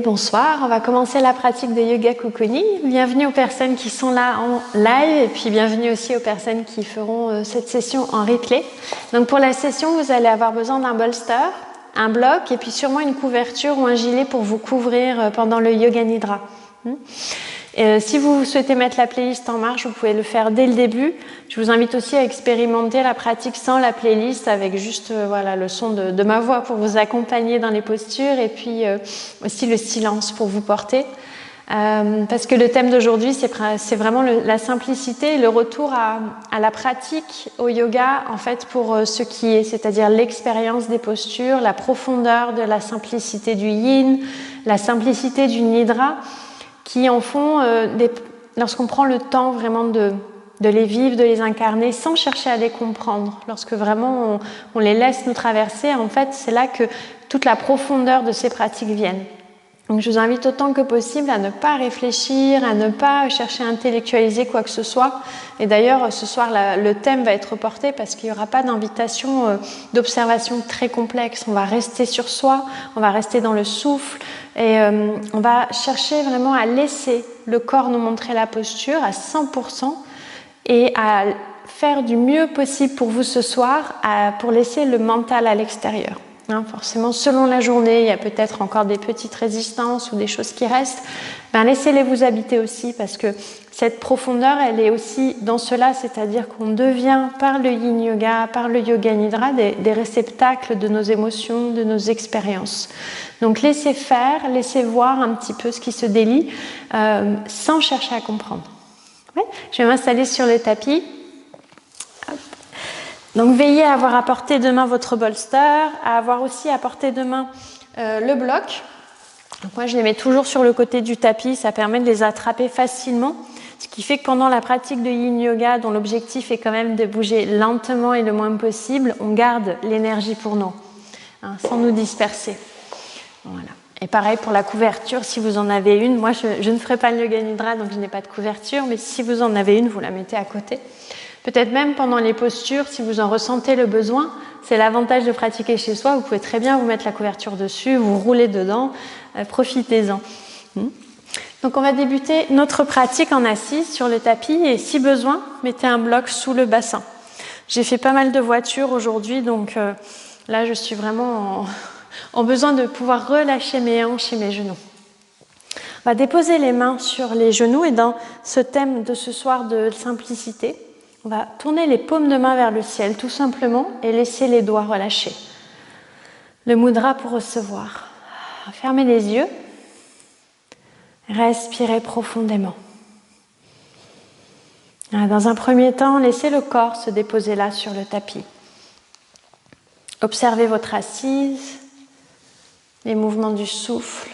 Bonsoir, on va commencer la pratique de Yoga Cocooning. Bienvenue aux personnes qui sont là en live et puis bienvenue aussi aux personnes qui feront cette session en replay. Donc pour la session, vous allez avoir besoin d'un bolster, un bloc et puis sûrement une couverture ou un gilet pour vous couvrir pendant le Yoga Nidra. Si vous souhaitez mettre la playlist en marche, vous pouvez le faire dès le début. Je vous invite aussi à expérimenter la pratique sans la playlist avec juste voilà, le son de ma voix pour vous accompagner dans les postures et puis aussi le silence pour vous porter. Parce que le thème d'aujourd'hui, c'est vraiment la simplicité et le retour à la pratique au yoga en fait pour ce qui est, c'est-à-dire l'expérience des postures, la profondeur de la simplicité du yin, la simplicité du nidra, qui en font, lorsqu'on prend le temps vraiment de les vivre, de les incarner, sans chercher à les comprendre, lorsque vraiment on les laisse nous traverser, en fait, c'est là que toute la profondeur de ces pratiques viennent. Donc je vous invite autant que possible à ne pas réfléchir, à ne pas chercher à intellectualiser quoi que ce soit. Et d'ailleurs, ce soir, le thème va être reporté parce qu'il n'y aura pas d'invitation d'observation très complexe. On va rester sur soi, on va rester dans le souffle et on va chercher vraiment à laisser le corps nous montrer la posture à 100% et à faire du mieux possible pour vous ce soir pour laisser le mental à l'extérieur. Forcément, selon la journée, il y a peut-être encore des petites résistances ou des choses qui restent. Laissez-les vous habiter aussi parce que cette profondeur, elle est aussi dans cela, c'est-à-dire qu'on devient par le yin yoga, par le yoga nidra, des réceptacles de nos émotions, de nos expériences. Donc laissez faire, laissez voir un petit peu ce qui se délie sans chercher à comprendre. Ouais. Je vais m'installer sur le tapis. Donc veillez à avoir à portée de main votre bolster, à avoir aussi à portée de main le bloc. Donc moi je les mets toujours sur le côté du tapis, ça permet de les attraper facilement, ce qui fait que pendant la pratique de yin yoga, dont l'objectif est quand même de bouger lentement et le moins possible, on garde l'énergie pour nous, sans nous disperser. Voilà. Et pareil pour la couverture, si vous en avez une, moi je ne ferai pas le yoga nidra donc je n'ai pas de couverture, mais si vous en avez une, vous la mettez à côté. Peut-être même pendant les postures, si vous en ressentez le besoin, c'est l'avantage de pratiquer chez soi, vous pouvez très bien vous mettre la couverture dessus, vous roulez dedans, profitez-en. Donc on va débuter notre pratique en assise sur le tapis et si besoin, mettez un bloc sous le bassin. J'ai fait pas mal de voitures aujourd'hui, donc là je suis vraiment en besoin de pouvoir relâcher mes hanches et mes genoux. On va déposer les mains sur les genoux et dans ce thème de ce soir de simplicité, on va tourner les paumes de main vers le ciel, tout simplement, et laisser les doigts relâchés. Le mudra pour recevoir. Fermez les yeux. Respirez profondément. Dans un premier temps, laissez le corps se déposer là sur le tapis. Observez votre assise, les mouvements du souffle.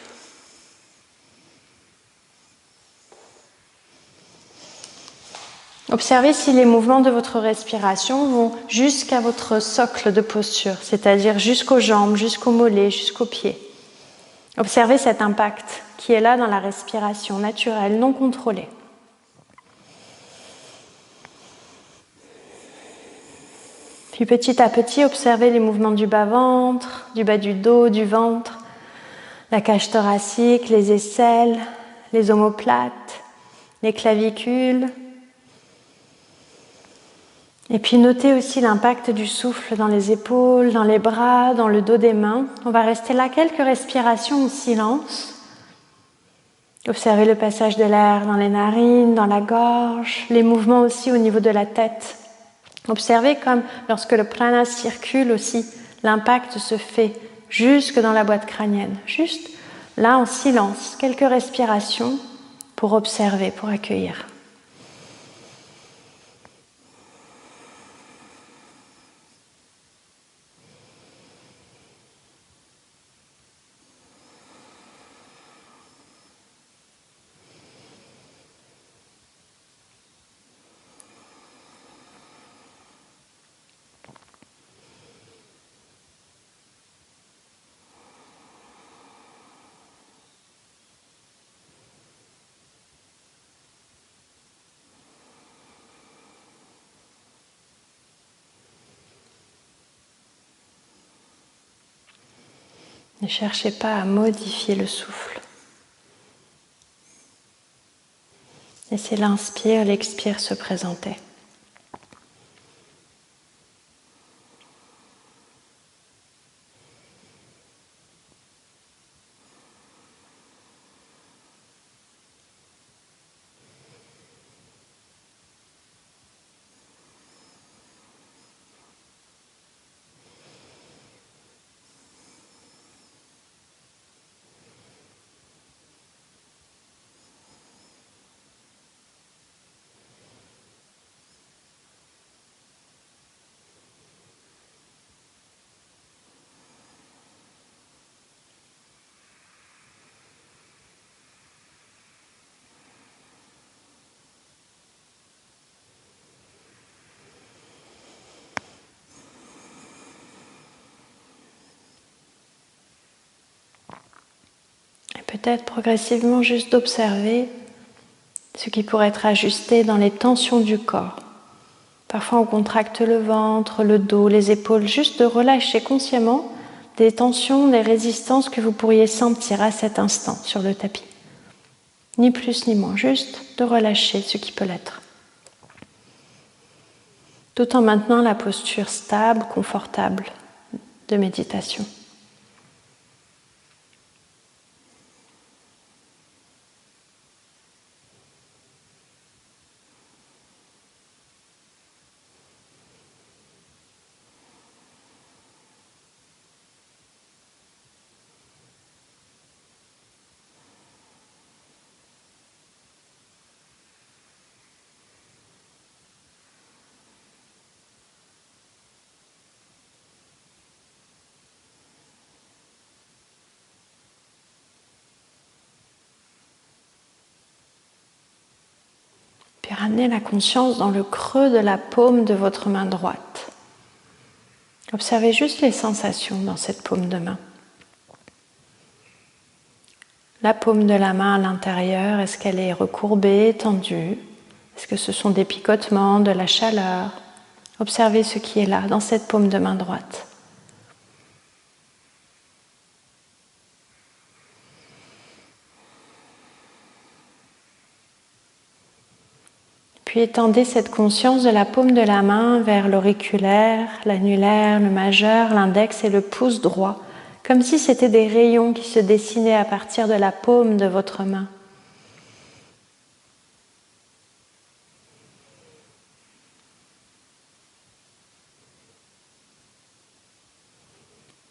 Observez si les mouvements de votre respiration vont jusqu'à votre socle de posture, c'est-à-dire jusqu'aux jambes, jusqu'aux mollets, jusqu'aux pieds. Observez cet impact qui est là dans la respiration naturelle, non contrôlée. Puis petit à petit, observez les mouvements du bas-ventre, du bas du dos, du ventre, la cage thoracique, les aisselles, les omoplates, les clavicules. Et puis notez aussi l'impact du souffle dans les épaules, dans les bras, dans le dos des mains. On va rester là quelques respirations en silence. Observez le passage de l'air dans les narines, dans la gorge, les mouvements aussi au niveau de la tête. Observez comme lorsque le prana circule aussi, l'impact se fait jusque dans la boîte crânienne. Juste là en silence, quelques respirations pour observer, pour accueillir. Ne cherchez pas à modifier le souffle. Laissez l'inspire, l'expire se présenter. Peut-être progressivement juste d'observer ce qui pourrait être ajusté dans les tensions du corps. Parfois on contracte le ventre, le dos, les épaules, juste de relâcher consciemment des tensions, des résistances que vous pourriez sentir à cet instant sur le tapis. Ni plus ni moins, juste de relâcher ce qui peut l'être. Tout en maintenant la posture stable, confortable de méditation. Puis ramenez la conscience dans le creux de la paume de votre main droite. Observez juste les sensations dans cette paume de main. La paume de la main à l'intérieur, est-ce qu'elle est recourbée, tendue? Est-ce que ce sont des picotements, de la chaleur? Observez ce qui est là, dans cette paume de main droite. Puis étendez cette conscience de la paume de la main vers l'auriculaire, l'annulaire, le majeur, l'index et le pouce droit, comme si c'était des rayons qui se dessinaient à partir de la paume de votre main.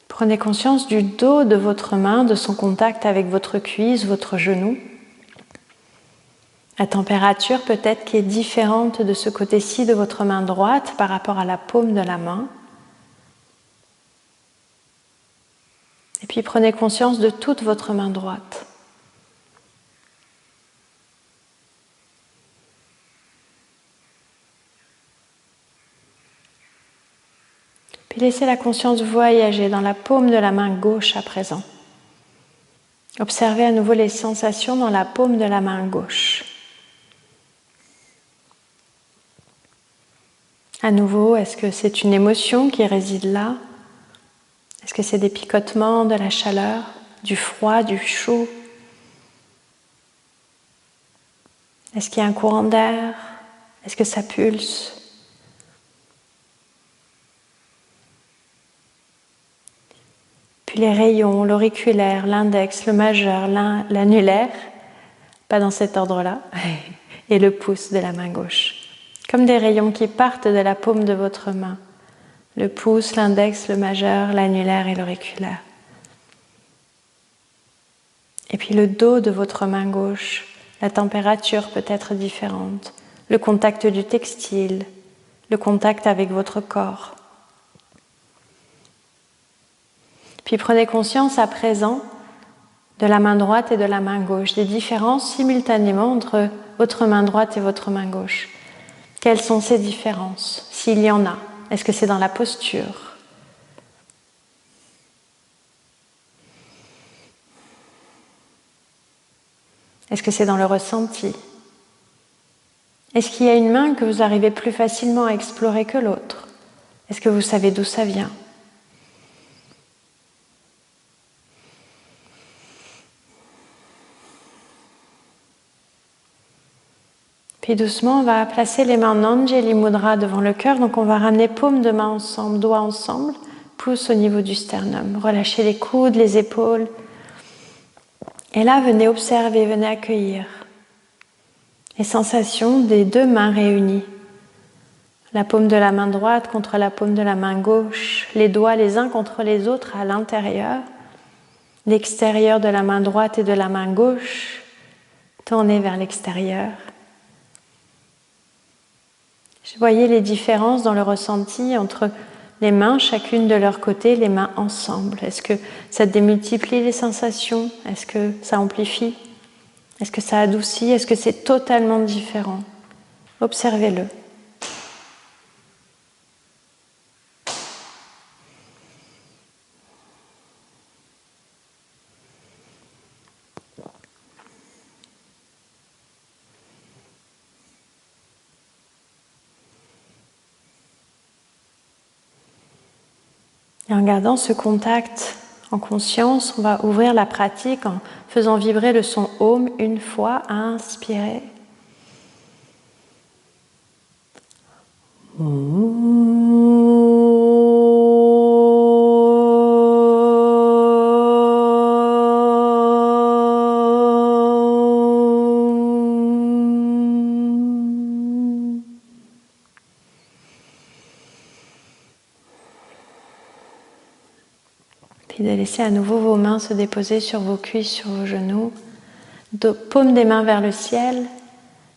Prenez conscience du dos de votre main, de son contact avec votre cuisse, votre genou. La température peut-être qui est différente de ce côté-ci de votre main droite par rapport à la paume de la main. Et puis prenez conscience de toute votre main droite. Puis laissez la conscience voyager dans la paume de la main gauche à présent. Observez à nouveau les sensations dans la paume de la main gauche. À nouveau, est-ce que c'est une émotion qui réside là? Est-ce que c'est des picotements, de la chaleur, du froid, du chaud? Est-ce qu'il y a un courant d'air? Est-ce que ça pulse? Puis les rayons, l'auriculaire, l'index, le majeur, l'annulaire, pas dans cet ordre-là, et le pouce de la main gauche. Comme des rayons qui partent de la paume de votre main. Le pouce, l'index, le majeur, l'annulaire et l'auriculaire. Et puis le dos de votre main gauche, la température peut être différente, le contact du textile, le contact avec votre corps. Puis prenez conscience à présent de la main droite et de la main gauche, des différences simultanément entre votre main droite et votre main gauche. Quelles sont ces différences, s'il y en a? Est-ce que c'est dans la posture? Est-ce que c'est dans le ressenti? Est-ce qu'il y a une main que vous arrivez plus facilement à explorer que l'autre? Est-ce que vous savez d'où ça vient? Puis doucement, on va placer les mains en Anjali Mudra devant le cœur. Donc on va ramener paumes de main ensemble, doigts ensemble, pouce au niveau du sternum. Relâchez les coudes, les épaules. Et là, venez observer, venez accueillir les sensations des deux mains réunies. La paume de la main droite contre la paume de la main gauche, les doigts les uns contre les autres à l'intérieur, l'extérieur de la main droite et de la main gauche tournés vers l'extérieur. Voyez les différences dans le ressenti entre les mains, chacune de leur côté, les mains ensemble. Est-ce que ça démultiplie les sensations? Est-ce que ça amplifie? Est-ce que ça adoucit? Est-ce que c'est totalement différent? Observez-le. Et en gardant ce contact en conscience, on va ouvrir la pratique en faisant vibrer le son Om une fois. Inspirez. Puis de laisser à nouveau vos mains se déposer sur vos cuisses, sur vos genoux, paume des mains vers le ciel,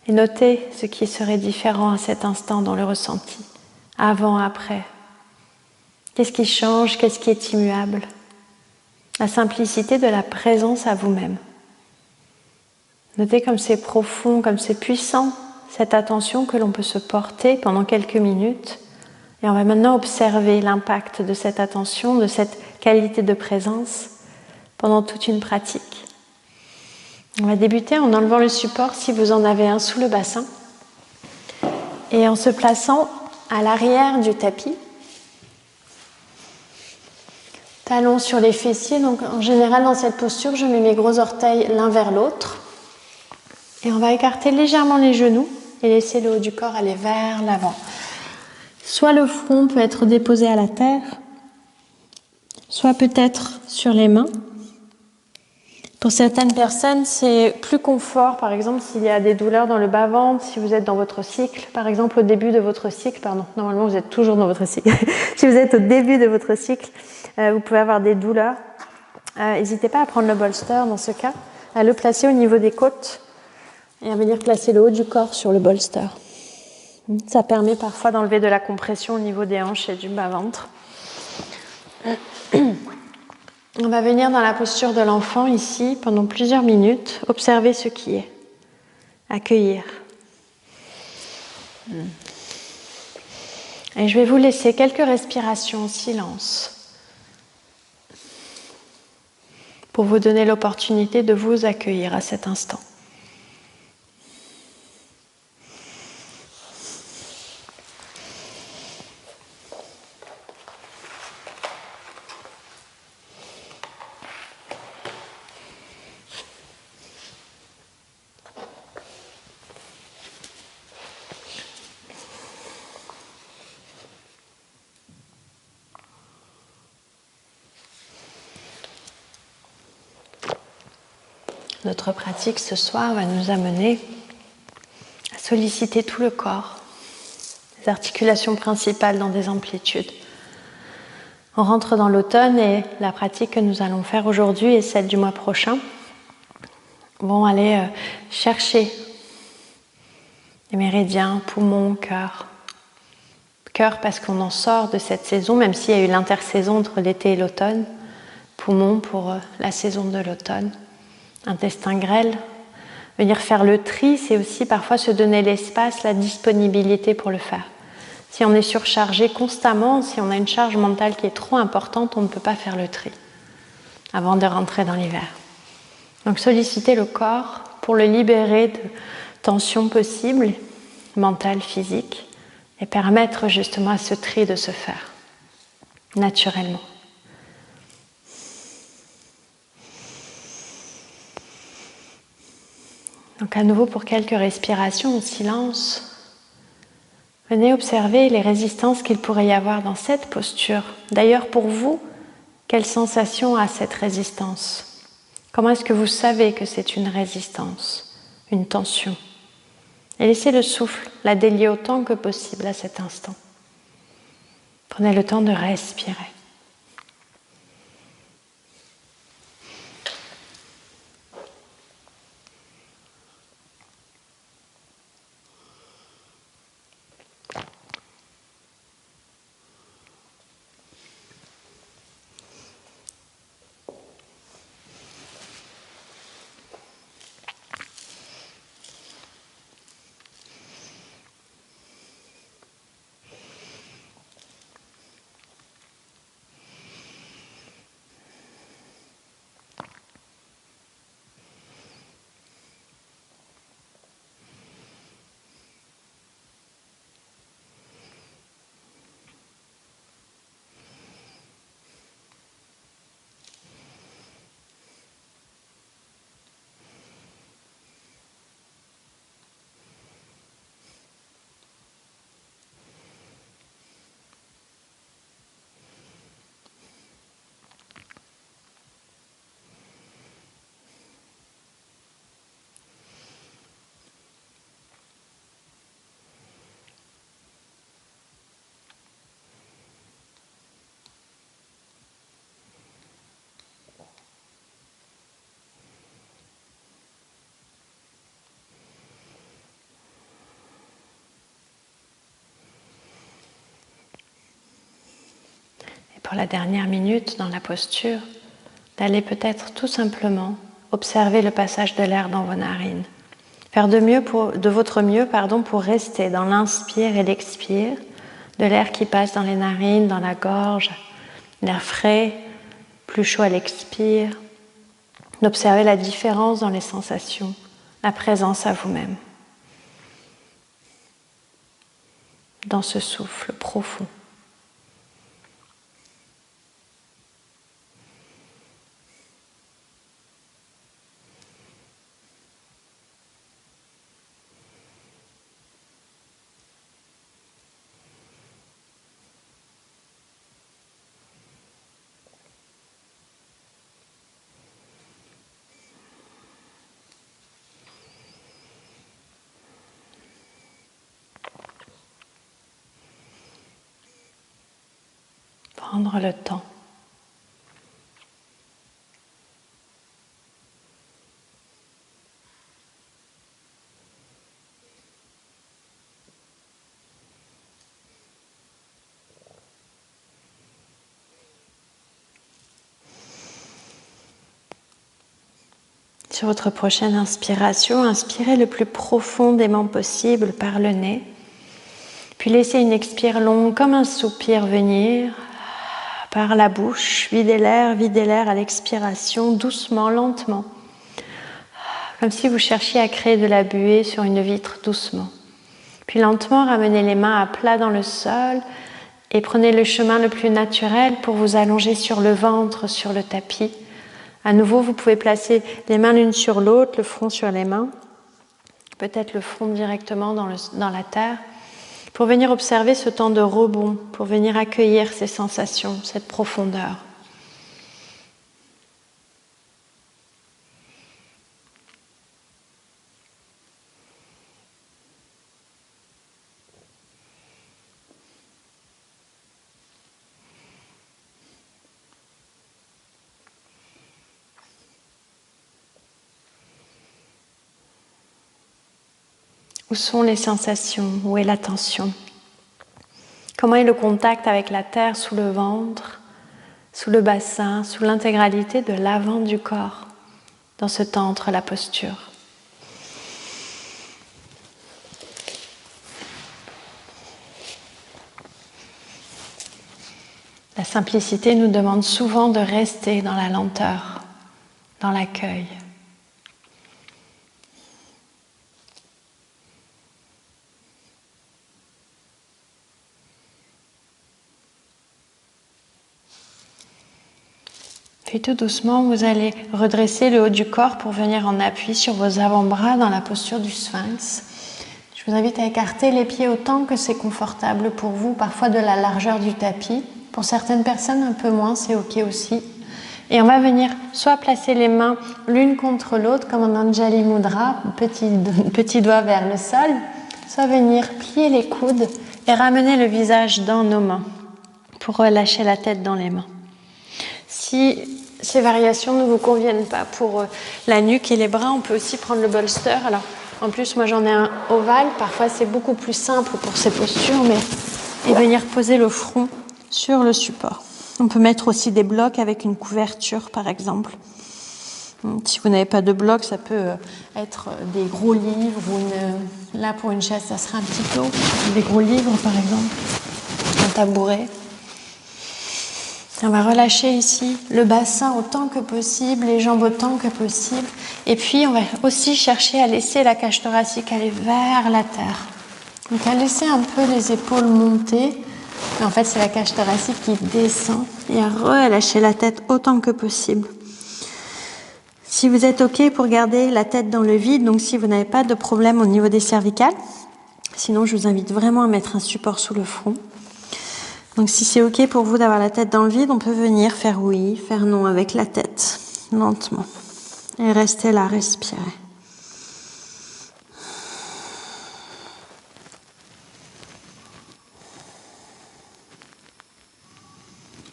et notez ce qui serait différent à cet instant dans le ressenti, avant, après. Qu'est-ce qui change, qu'est-ce qui est immuable? La simplicité de la présence à vous-même. Notez comme c'est profond, comme c'est puissant, cette attention que l'on peut se porter pendant quelques minutes. Et on va maintenant observer l'impact de cette attention, de cette qualité de présence pendant toute une pratique. On va débuter en enlevant le support si vous en avez un sous le bassin et en se plaçant à l'arrière du tapis, talons sur les fessiers. Donc en général dans cette posture, je mets mes gros orteils l'un vers l'autre et on va écarter légèrement les genoux et laisser le haut du corps aller vers l'avant. Soit le front peut être déposé à la terre, soit peut-être sur les mains. Pour certaines personnes, c'est plus confort, par exemple s'il y a des douleurs dans le bas-ventre, si vous êtes dans votre cycle, par exemple au début de votre cycle, normalement vous êtes toujours dans votre cycle, si vous êtes au début de votre cycle, vous pouvez avoir des douleurs. N'hésitez pas à prendre le bolster dans ce cas, à le placer au niveau des côtes et à venir placer le haut du corps sur le bolster. Ça permet parfois d'enlever de la compression au niveau des hanches et du bas-ventre. On va venir dans la posture de l'enfant ici pendant plusieurs minutes, observer ce qui est, accueillir. Et je vais vous laisser quelques respirations en silence pour vous donner l'opportunité de vous accueillir à cet instant. Notre pratique ce soir va nous amener à solliciter tout le corps, les articulations principales dans des amplitudes. On rentre dans l'automne et la pratique que nous allons faire aujourd'hui et celle du mois prochain vont aller chercher les méridiens, poumons, cœur. Cœur parce qu'on en sort de cette saison, même s'il y a eu l'intersaison entre l'été et l'automne. Poumons pour la saison de l'automne. Intestin grêle. Venir faire le tri, c'est aussi parfois se donner l'espace, la disponibilité pour le faire. Si on est surchargé constamment, si on a une charge mentale qui est trop importante, on ne peut pas faire le tri avant de rentrer dans l'hiver. Donc solliciter le corps pour le libérer de tensions possibles, mentales, physiques, et permettre justement à ce tri de se faire naturellement. Donc à nouveau pour quelques respirations en silence, venez observer les résistances qu'il pourrait y avoir dans cette posture. D'ailleurs pour vous, quelle sensation a cette résistance? Comment est-ce que vous savez que c'est une résistance, une tension? Et laissez le souffle la délier autant que possible à cet instant. Prenez le temps de respirer. Pour la dernière minute dans la posture, d'aller peut-être tout simplement observer le passage de l'air dans vos narines. Faire de votre mieux pour rester dans l'inspire et l'expire, de l'air qui passe dans les narines, dans la gorge, l'air frais, plus chaud à l'expire, d'observer la différence dans les sensations, la présence à vous-même, dans ce souffle profond. Prendre le temps. Sur votre prochaine inspiration, inspirez le plus profondément possible par le nez, puis laissez une expire longue comme un soupir venir par la bouche. Videz l'air à l'expiration, doucement, lentement, comme si vous cherchiez à créer de la buée sur une vitre doucement. Puis lentement, ramenez les mains à plat dans le sol et prenez le chemin le plus naturel pour vous allonger sur le ventre, sur le tapis. À nouveau, vous pouvez placer les mains l'une sur l'autre, le front sur les mains, peut-être le front directement dans la terre, pour venir observer ce temps de rebond, pour venir accueillir ces sensations, cette profondeur. Où sont les sensations? Où est la tension? Comment est le contact avec la terre sous le ventre, sous le bassin, sous l'intégralité de l'avant du corps, dans ce temps entre la posture? La simplicité nous demande souvent de rester dans la lenteur, dans l'accueil. Puis tout doucement, vous allez redresser le haut du corps pour venir en appui sur vos avant-bras dans la posture du sphinx. Je vous invite à écarter les pieds autant que c'est confortable pour vous, parfois de la largeur du tapis. Pour certaines personnes, un peu moins, c'est ok aussi. Et on va venir soit placer les mains l'une contre l'autre, comme en Anjali Mudra, petit doigt vers le sol, soit venir plier les coudes et ramener le visage dans nos mains pour relâcher la tête dans les mains. Si ces variations ne vous conviennent pas pour la nuque et les bras, on peut aussi prendre le bolster. Alors, en plus, moi j'en ai un ovale, parfois c'est beaucoup plus simple pour ces postures, et venir poser le front sur le support. On peut mettre aussi des blocs avec une couverture, par exemple. Si vous n'avez pas de bloc, ça peut être des gros livres ou là pour une chaise, ça sera un petit peu des gros livres, par exemple, un tabouret. On va relâcher ici le bassin autant que possible, les jambes autant que possible. Et puis, on va aussi chercher à laisser la cage thoracique aller vers la terre. Donc, à laisser un peu les épaules monter. Mais en fait, c'est la cage thoracique qui descend. Et à relâcher la tête autant que possible. Si vous êtes OK pour garder la tête dans le vide, donc si vous n'avez pas de problème au niveau des cervicales, sinon je vous invite vraiment à mettre un support sous le front. Donc si c'est OK pour vous d'avoir la tête dans le vide, on peut venir faire oui, faire non avec la tête, lentement. Et rester là, respirer.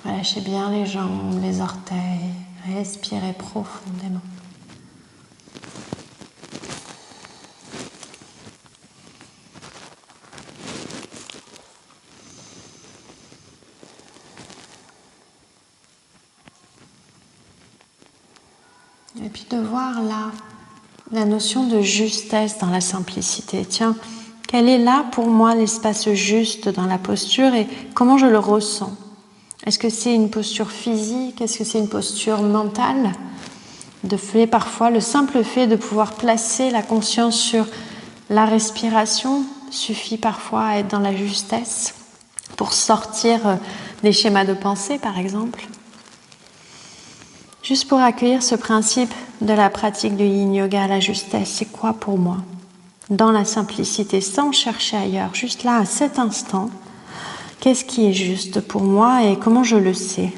Relâchez bien les jambes, les orteils, respirez profondément. Et puis de voir là la notion de justesse dans la simplicité. Tiens, quel est là pour moi l'espace juste dans la posture et comment je le ressens? Est-ce que c'est une posture physique? Est-ce que c'est une posture mentale? De fait, parfois, le simple fait de pouvoir placer la conscience sur la respiration suffit parfois à être dans la justesse pour sortir des schémas de pensée, par exemple. Juste pour accueillir ce principe de la pratique du yin yoga, la justesse, c'est quoi pour moi? Dans la simplicité, sans chercher ailleurs, juste là, à cet instant, qu'est-ce qui est juste pour moi et comment je le sais?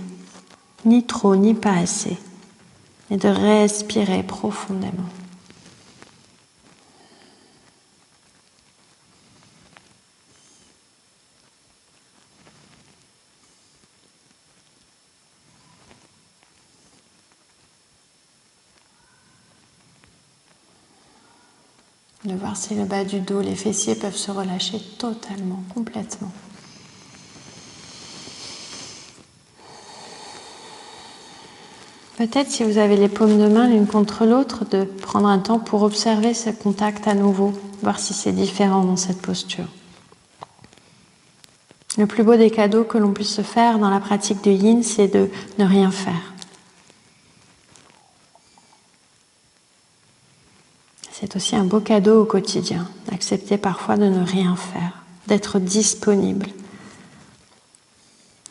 Ni trop, ni pas assez. Et de respirer profondément. De voir si le bas du dos, les fessiers peuvent se relâcher totalement, complètement. Peut-être si vous avez les paumes de main l'une contre l'autre, de prendre un temps pour observer ce contact à nouveau, voir si c'est différent dans cette posture. Le plus beau des cadeaux que l'on puisse se faire dans la pratique du yin, c'est de ne rien faire. C'est aussi un beau cadeau au quotidien, d'accepter parfois de ne rien faire, d'être disponible,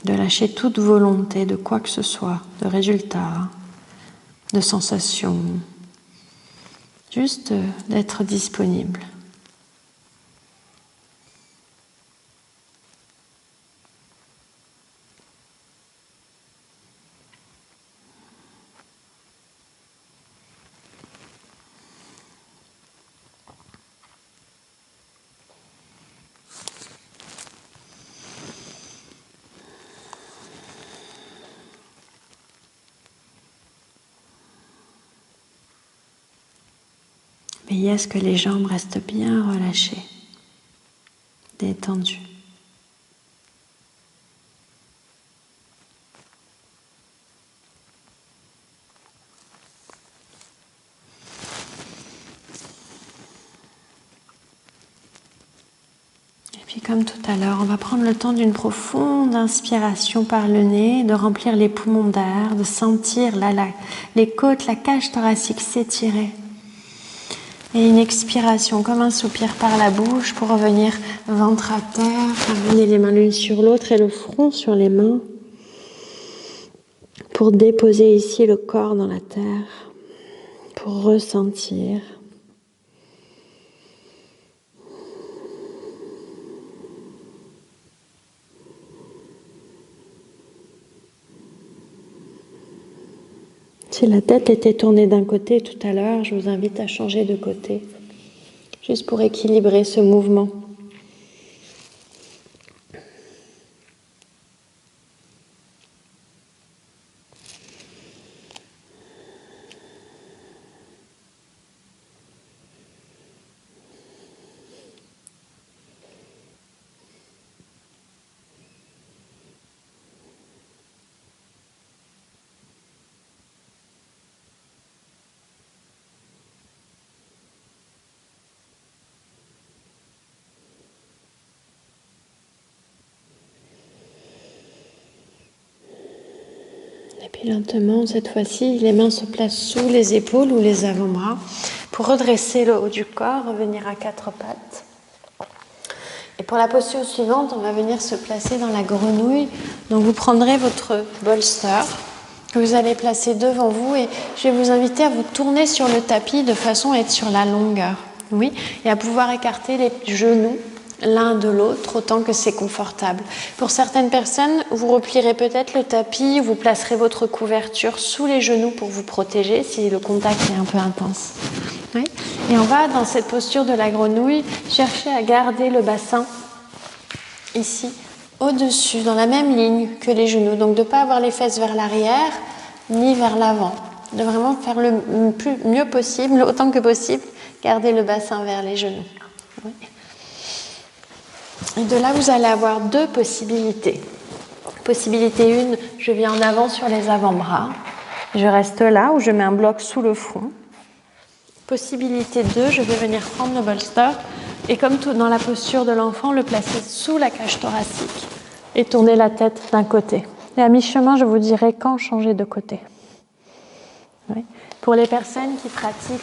de lâcher toute volonté de quoi que ce soit, de résultat, de sensation, juste d'être disponible. Veillez à ce que les jambes restent bien relâchées, détendues. Et puis comme tout à l'heure, on va prendre le temps d'une profonde inspiration par le nez, de remplir les poumons d'air, de sentir les côtes, la cage thoracique s'étirer. Et une expiration, comme un soupir par la bouche pour revenir ventre à terre, ramener les mains l'une sur l'autre et le front sur les mains. pour déposer ici le corps dans la terre, pour ressentir. Si la tête était tournée d'un côté tout à l'heure, je vous invite à changer de côté, juste pour équilibrer ce mouvement. Et puis lentement, cette fois-ci, les mains se placent sous les épaules ou les avant-bras pour redresser le haut du corps, revenir à quatre pattes. Et pour la posture suivante, on va venir se placer dans la grenouille. Donc vous prendrez votre bolster que vous allez placer devant vous et je vais vous inviter à vous tourner sur le tapis de façon à être sur la longueur. Oui, et à pouvoir écarter les genoux l'un de l'autre autant que c'est confortable. Pour certaines personnes, vous replierez peut-être le tapis, vous placerez votre couverture sous les genoux pour vous protéger si le contact est un peu intense. Oui. Et on va, dans cette posture de la grenouille, chercher à garder le bassin ici, au-dessus, dans la même ligne que les genoux. Donc de ne pas avoir les fesses vers l'arrière ni vers l'avant. De vraiment faire le mieux possible, autant que possible, garder le bassin vers les genoux. Oui. Et de là, vous allez avoir deux possibilités. Possibilité 1, je viens en avant sur les avant-bras. Je reste là ou je mets un bloc sous le front. Possibilité 2, je vais venir prendre le bolster et comme tout dans la posture de l'enfant, le placer sous la cage thoracique et tourner la tête d'un côté. Et à mi-chemin, je vous dirai quand changer de côté. Oui. Pour les personnes qui pratiquent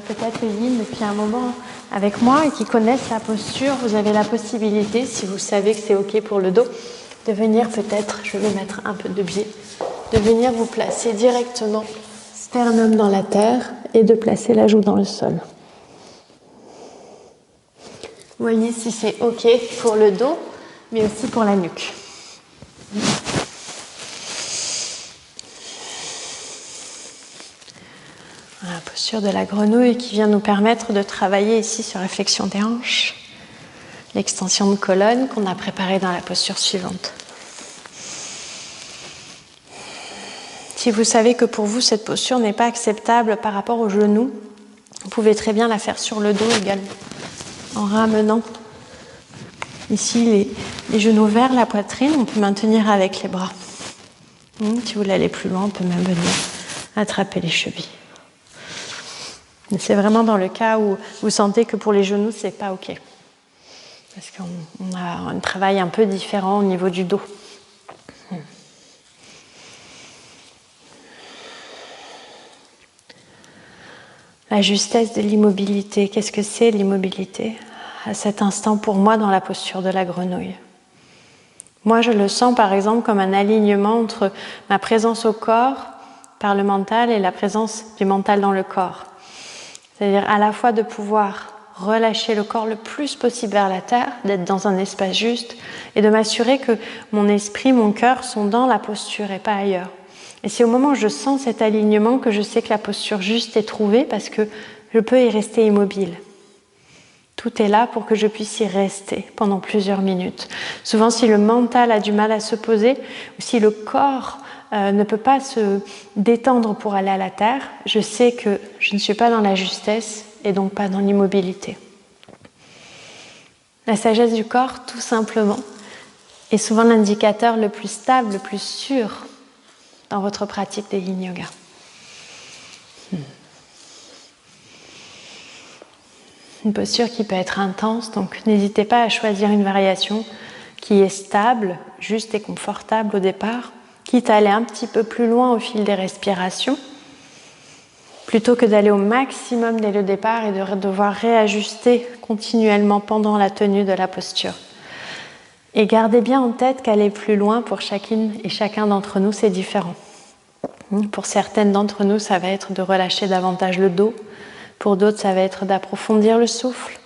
peut-être le yin depuis un moment avec moi et qui connaissent la posture, vous avez la possibilité, si vous savez que c'est OK pour le dos, de venir peut-être, je vais mettre un peu de biais, de venir vous placer directement sternum dans la terre et de placer la joue dans le sol. Voyez si c'est OK pour le dos, mais aussi pour la nuque. La posture de la grenouille qui vient nous permettre de travailler ici sur la flexion des hanches, l'extension de colonne qu'on a préparée dans la posture suivante. Si vous savez que pour vous cette posture n'est pas acceptable par rapport aux genoux, vous pouvez très bien la faire sur le dos également, en ramenant ici les genoux vers la poitrine, on peut maintenir avec les bras. Si vous voulez aller plus loin, on peut même venir attraper les chevilles. C'est vraiment dans le cas où vous sentez que pour les genoux, c'est pas OK. Parce qu'on a un travail un peu différent au niveau du dos. La justesse de l'immobilité. Qu'est-ce que c'est l'immobilité ? À cet instant, pour moi, dans la posture de la grenouille. Moi, je le sens par exemple comme un alignement entre ma présence au corps par le mental et la présence du mental dans le corps. C'est-à-dire à la fois de pouvoir relâcher le corps le plus possible vers la terre, d'être dans un espace juste et de m'assurer que mon esprit, mon cœur sont dans la posture et pas ailleurs. Et c'est au moment où je sens cet alignement que je sais que la posture juste est trouvée parce que je peux y rester immobile. Tout est là pour que je puisse y rester pendant plusieurs minutes. Souvent, si le mental a du mal à se poser ou si le corps ne peut pas se détendre pour aller à la terre, je sais que je ne suis pas dans la justesse et donc pas dans l'immobilité. La sagesse du corps, tout simplement, est souvent l'indicateur le plus stable, le plus sûr dans votre pratique de Yin Yoga. Une posture qui peut être intense, donc n'hésitez pas à choisir une variation qui est stable, juste et confortable au départ, quitte à aller un petit peu plus loin au fil des respirations, plutôt que d'aller au maximum dès le départ et de devoir réajuster continuellement pendant la tenue de la posture. Et gardez bien en tête qu'aller plus loin pour chacune et chacun d'entre nous, c'est différent. Pour certaines d'entre nous, ça va être de relâcher davantage le dos. Pour d'autres, ça va être d'approfondir le souffle.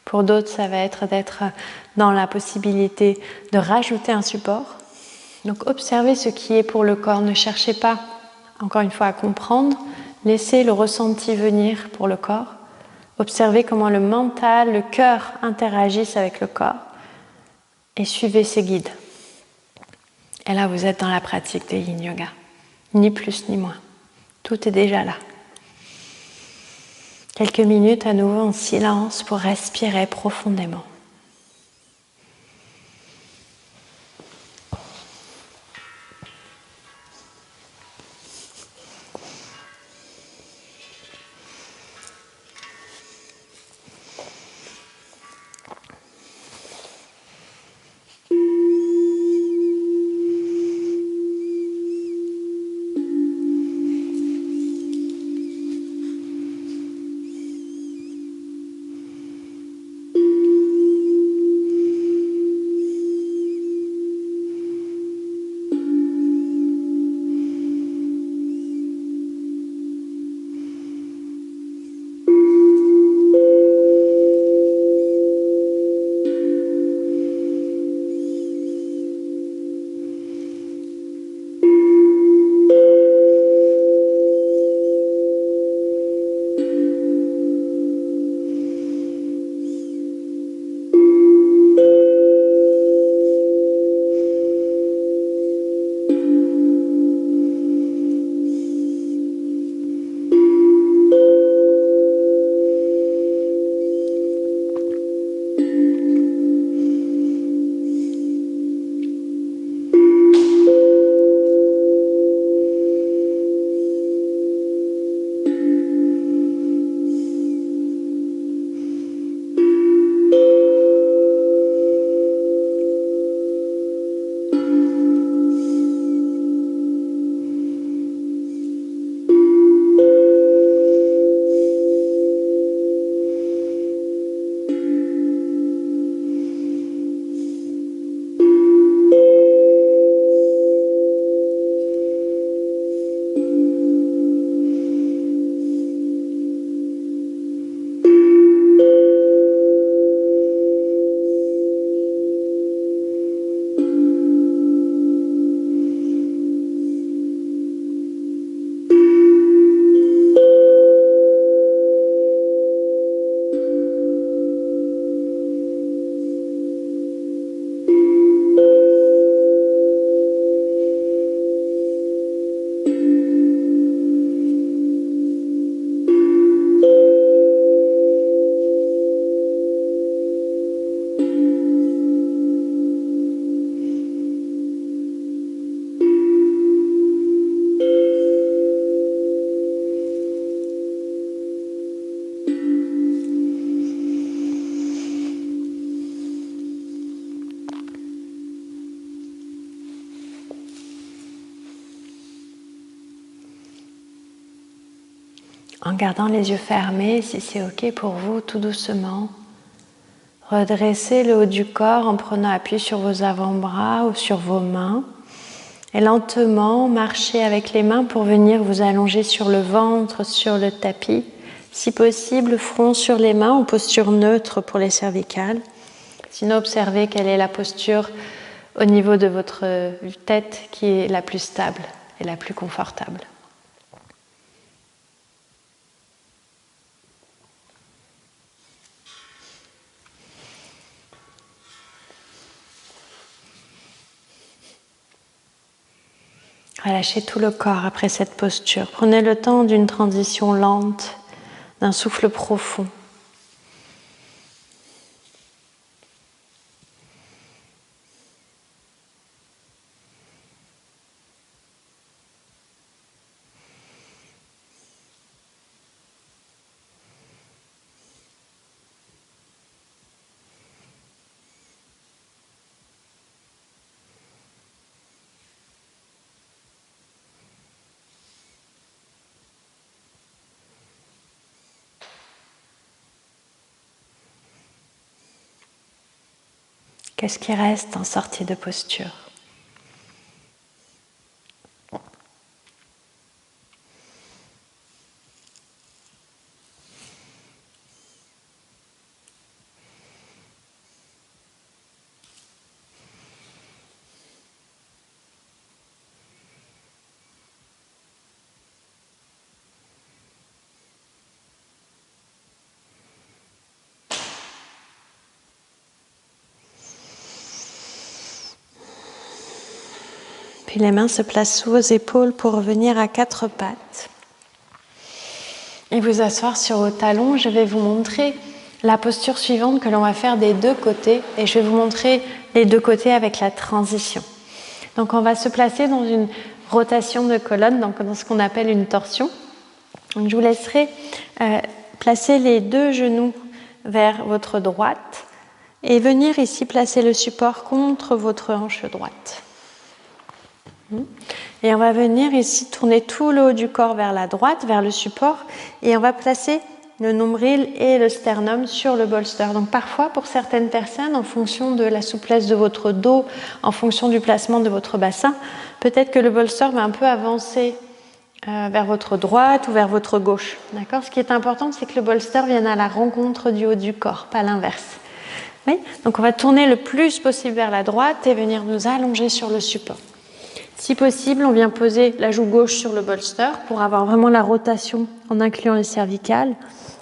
Pour d'autres, ça va être d'être dans la possibilité de rajouter un support. Donc observez ce qui est pour le corps. Ne cherchez pas, encore une fois, à comprendre. Laissez le ressenti venir pour le corps. Observez comment le mental, le cœur interagissent avec le corps. Et suivez ces guides. Et là, vous êtes dans la pratique de Yin Yoga. Ni plus ni moins. Tout est déjà là. Quelques minutes à nouveau en silence pour respirer profondément. En gardant les yeux fermés, si c'est ok pour vous, tout doucement, redressez le haut du corps en prenant appui sur vos avant-bras ou sur vos mains. Et lentement, marchez avec les mains pour venir vous allonger sur le ventre, sur le tapis. Si possible, front sur les mains ou posture neutre pour les cervicales. Sinon, observez quelle est la posture au niveau de votre tête qui est la plus stable et la plus confortable. Relâchez tout le corps après cette posture. Prenez le temps d'une transition lente, d'un souffle profond. Qu'est-ce qui reste en sortie de posture ? Puis les mains se placent sous vos épaules pour revenir à 4 pattes. Et vous asseoir sur vos talons. Je vais vous montrer la posture suivante que l'on va faire des deux côtés. Et je vais vous montrer les deux côtés avec la transition. Donc on va se placer dans une rotation de colonne, donc dans ce qu'on appelle une torsion. Donc je vous laisserai placer les deux genoux vers votre droite et venir ici placer le support contre votre hanche droite. Et on va venir ici tourner tout le haut du corps vers la droite, vers le support, et on va placer le nombril et le sternum sur le bolster. Donc parfois, pour certaines personnes, en fonction de la souplesse de votre dos, en fonction du placement de votre bassin, peut-être que le bolster va un peu avancer vers votre droite ou vers votre gauche. D'accord ? Ce qui est important, c'est que le bolster vienne à la rencontre du haut du corps, pas l'inverse. Oui ? Donc on va tourner le plus possible vers la droite et venir nous allonger sur le support. Si possible, on vient poser la joue gauche sur le bolster pour avoir vraiment la rotation en incluant les cervicales.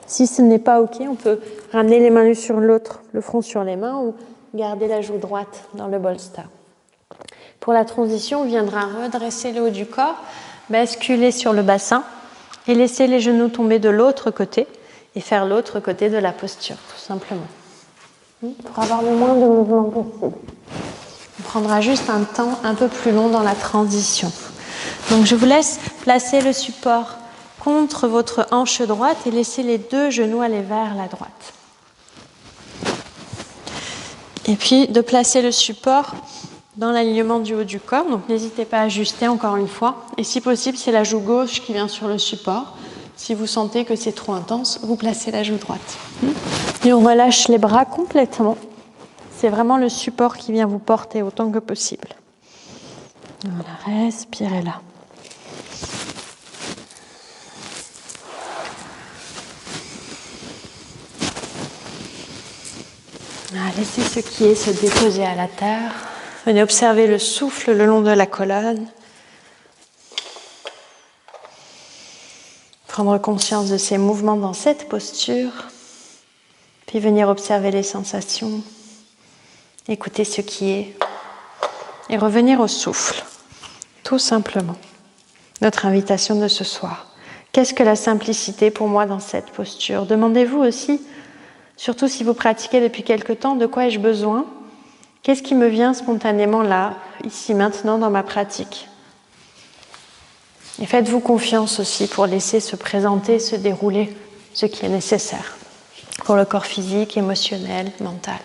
Si ce n'est pas OK, on peut ramener les mains l'une sur l'autre, le front sur les mains, ou garder la joue droite dans le bolster. Pour la transition, on viendra redresser le haut du corps, basculer sur le bassin et laisser les genoux tomber de l'autre côté et faire l'autre côté de la posture, tout simplement. Pour avoir le moins de mouvement possible. On prendra juste un temps un peu plus long dans la transition. Donc je vous laisse placer le support contre votre hanche droite et laisser les deux genoux aller vers la droite. Et puis de placer le support dans l'alignement du haut du corps. Donc n'hésitez pas à ajuster encore une fois. Et si possible, c'est la joue gauche qui vient sur le support. Si vous sentez que c'est trop intense, vous placez la joue droite. Et on relâche les bras complètement. C'est vraiment le support qui vient vous porter autant que possible. Voilà, respirez là. Laissez ce qui est se déposer à la terre. Venez observer le souffle le long de la colonne. Prendre conscience de ces mouvements dans cette posture. Puis venir observer les sensations. Écouter ce qui est. Et revenir au souffle. Tout simplement. Notre invitation de ce soir. Qu'est-ce que la simplicité pour moi dans cette posture ? Demandez-vous aussi, surtout si vous pratiquez depuis quelque temps, de quoi ai-je besoin ? Qu'est-ce qui me vient spontanément là, ici, maintenant, dans ma pratique ? Et faites-vous confiance aussi pour laisser se présenter, se dérouler ce qui est nécessaire pour le corps physique, émotionnel, mental.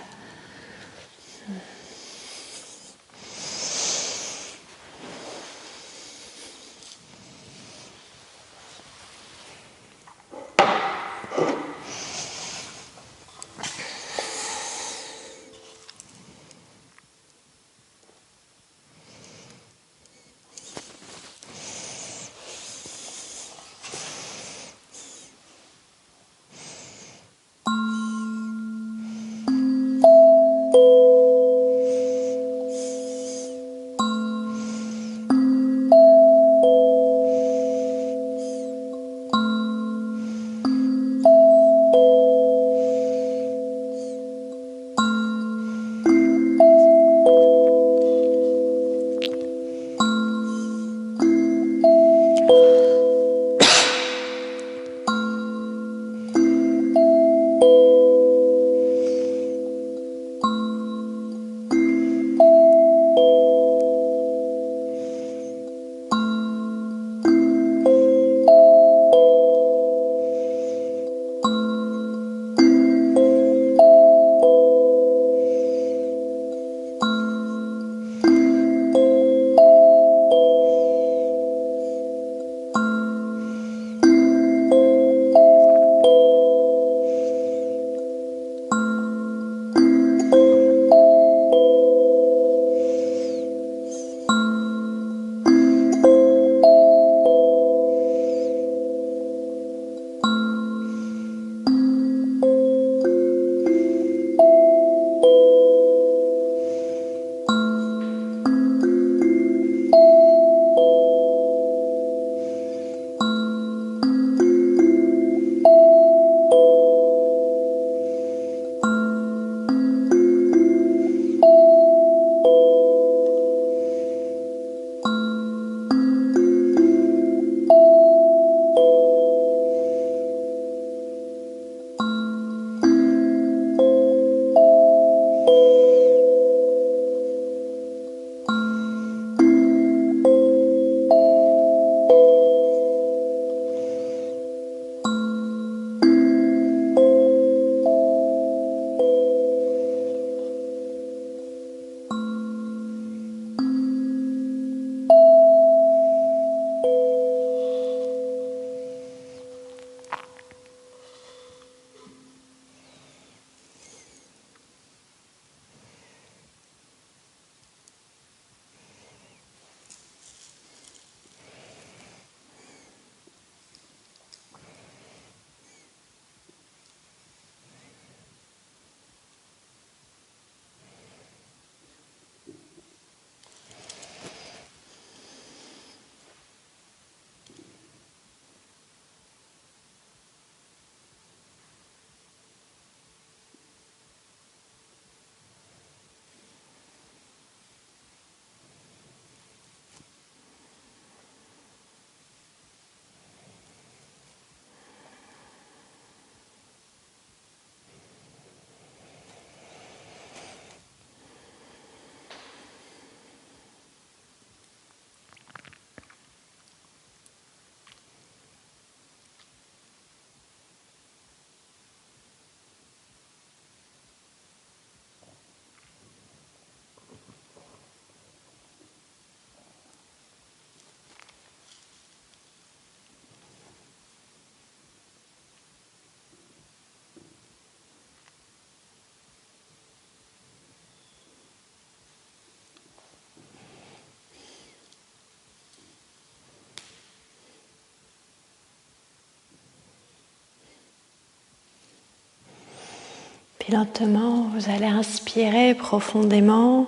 Puis lentement, vous allez inspirer profondément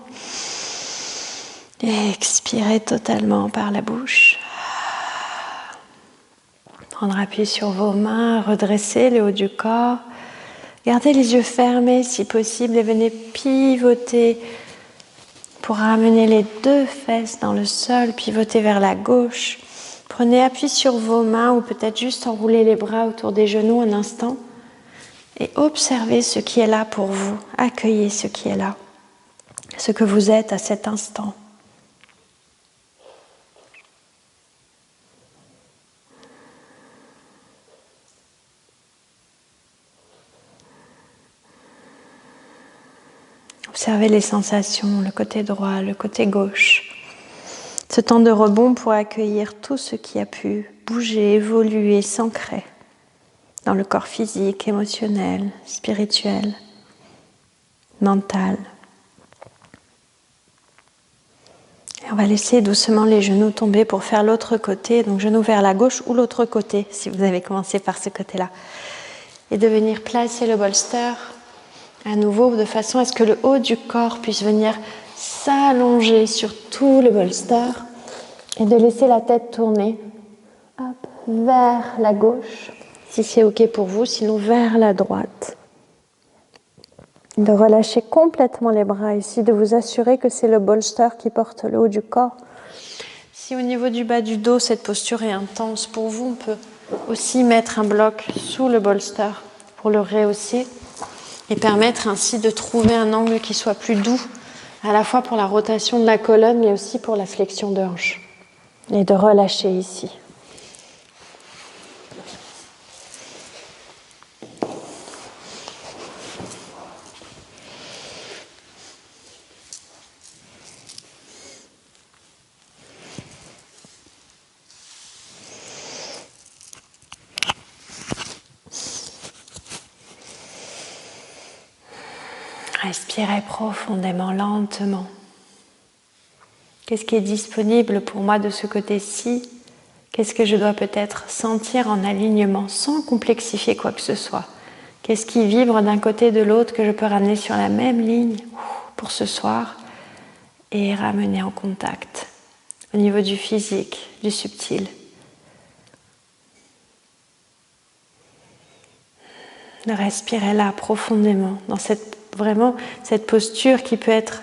et expirer totalement par la bouche. Prendre appui sur vos mains, redresser le haut du corps. Gardez les yeux fermés si possible et venez pivoter pour ramener les deux fesses dans le sol, pivoter vers la gauche. Prenez appui sur vos mains ou peut-être juste enrouler les bras autour des genoux un instant et observez ce qui est là pour vous. Accueillez ce qui est là, ce que vous êtes à cet instant. Observez les sensations, le côté droit, le côté gauche. Ce temps de rebond pour accueillir tout ce qui a pu bouger, évoluer, s'ancrer dans le corps physique, émotionnel, spirituel, mental. Et on va laisser doucement les genoux tomber pour faire l'autre côté, donc genoux vers la gauche ou l'autre côté, si vous avez commencé par ce côté-là. Et de venir placer le bolster à nouveau de façon à ce que le haut du corps puisse venir s'allonger sur tout le bolster et de laisser la tête tourner vers la gauche, si c'est OK pour vous, sinon vers la droite. De relâcher complètement les bras ici, de vous assurer que c'est le bolster qui porte le haut du corps. Si au niveau du bas du dos, cette posture est intense pour vous, on peut aussi mettre un bloc sous le bolster pour le rehausser et permettre ainsi de trouver un angle qui soit plus doux, à la fois pour la rotation de la colonne, mais aussi pour la flexion de hanche. Et de relâcher ici. Respirez profondément, lentement. Qu'est-ce qui est disponible pour moi de ce côté-ci? Qu'est-ce que je dois peut-être sentir en alignement sans complexifier quoi que ce soit? Qu'est-ce qui vibre d'un côté et de l'autre que je peux ramener sur la même ligne pour ce soir et ramener en contact au niveau du physique, du subtil? De respirer là profondément dans cette posture qui peut être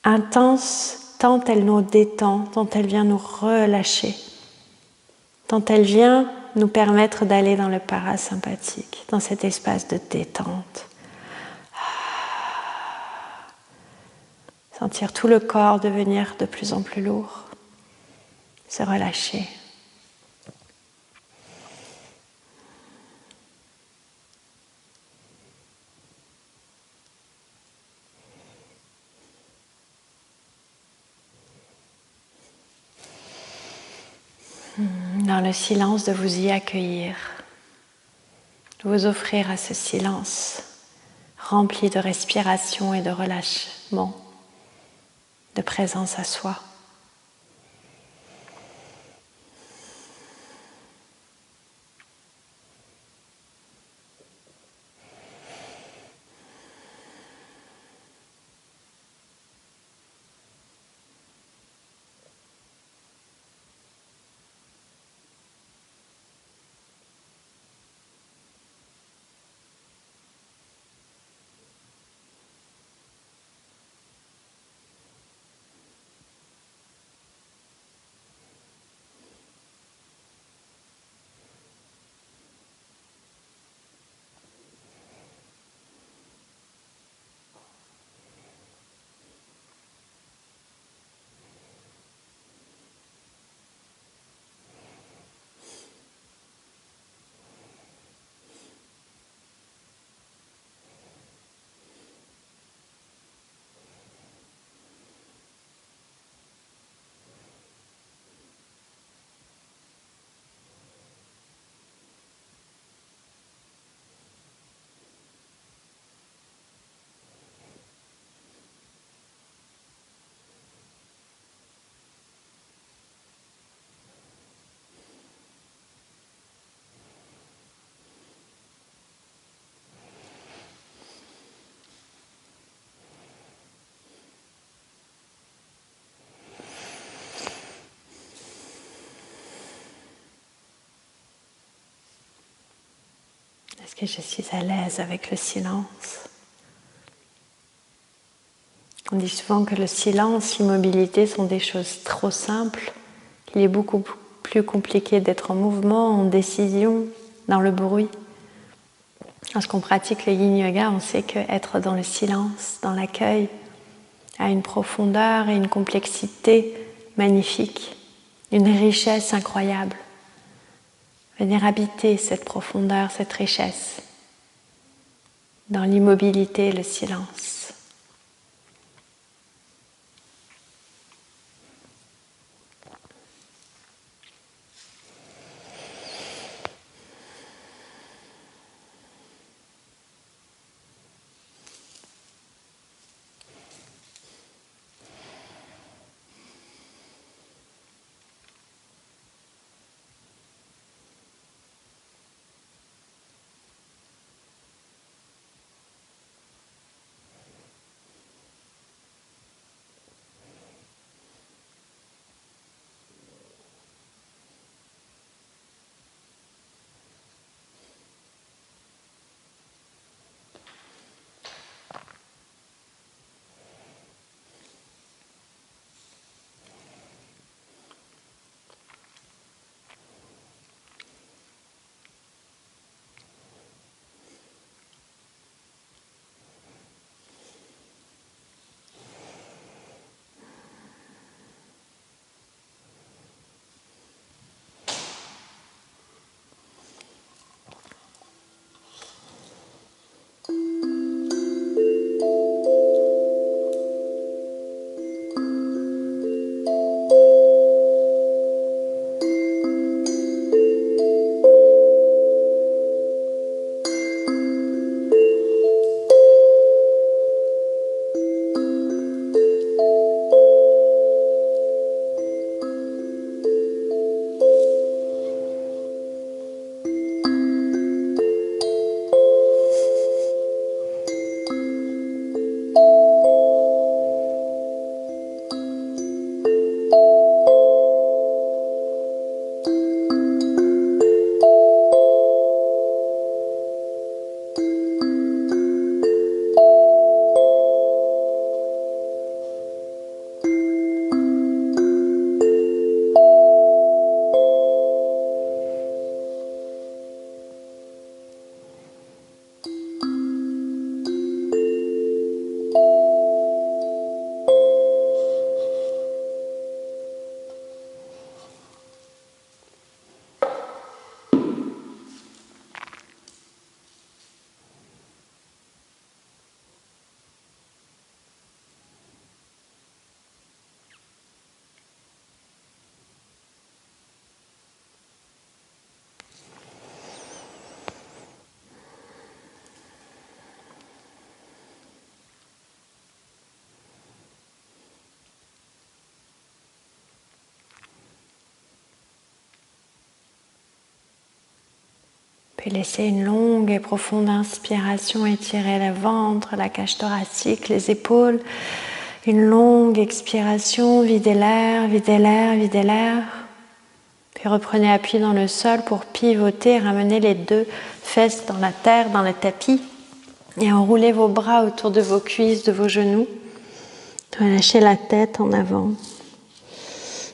intense tant elle nous détend, tant elle vient nous relâcher, tant elle vient nous permettre d'aller dans le parasympathique, dans cet espace de détente. Sentir tout le corps devenir de plus en plus lourd, se relâcher. Dans le silence, de vous y accueillir, de vous offrir à ce silence rempli de respiration et de relâchement, de présence à soi. que je suis à l'aise avec le silence. On dit souvent que le silence, l'immobilité sont des choses trop simples, qu'il est beaucoup plus compliqué d'être en mouvement, en décision, dans le bruit. Lorsqu'on pratique le yin yoga, on sait qu'être dans le silence, dans l'accueil, a une profondeur et une complexité magnifique, une richesse incroyable. Venir habiter cette profondeur, cette richesse, dans l'immobilité et le silence. Puis laisser une longue et profonde inspiration étirer le ventre, la cage thoracique, les épaules. Une longue expiration, videz l'air, videz l'air, videz l'air. Puis reprenez appui dans le sol pour pivoter, ramener les deux fesses dans la terre, dans le tapis. Et enroulez vos bras autour de vos cuisses, de vos genoux. Relâchez la tête en avant.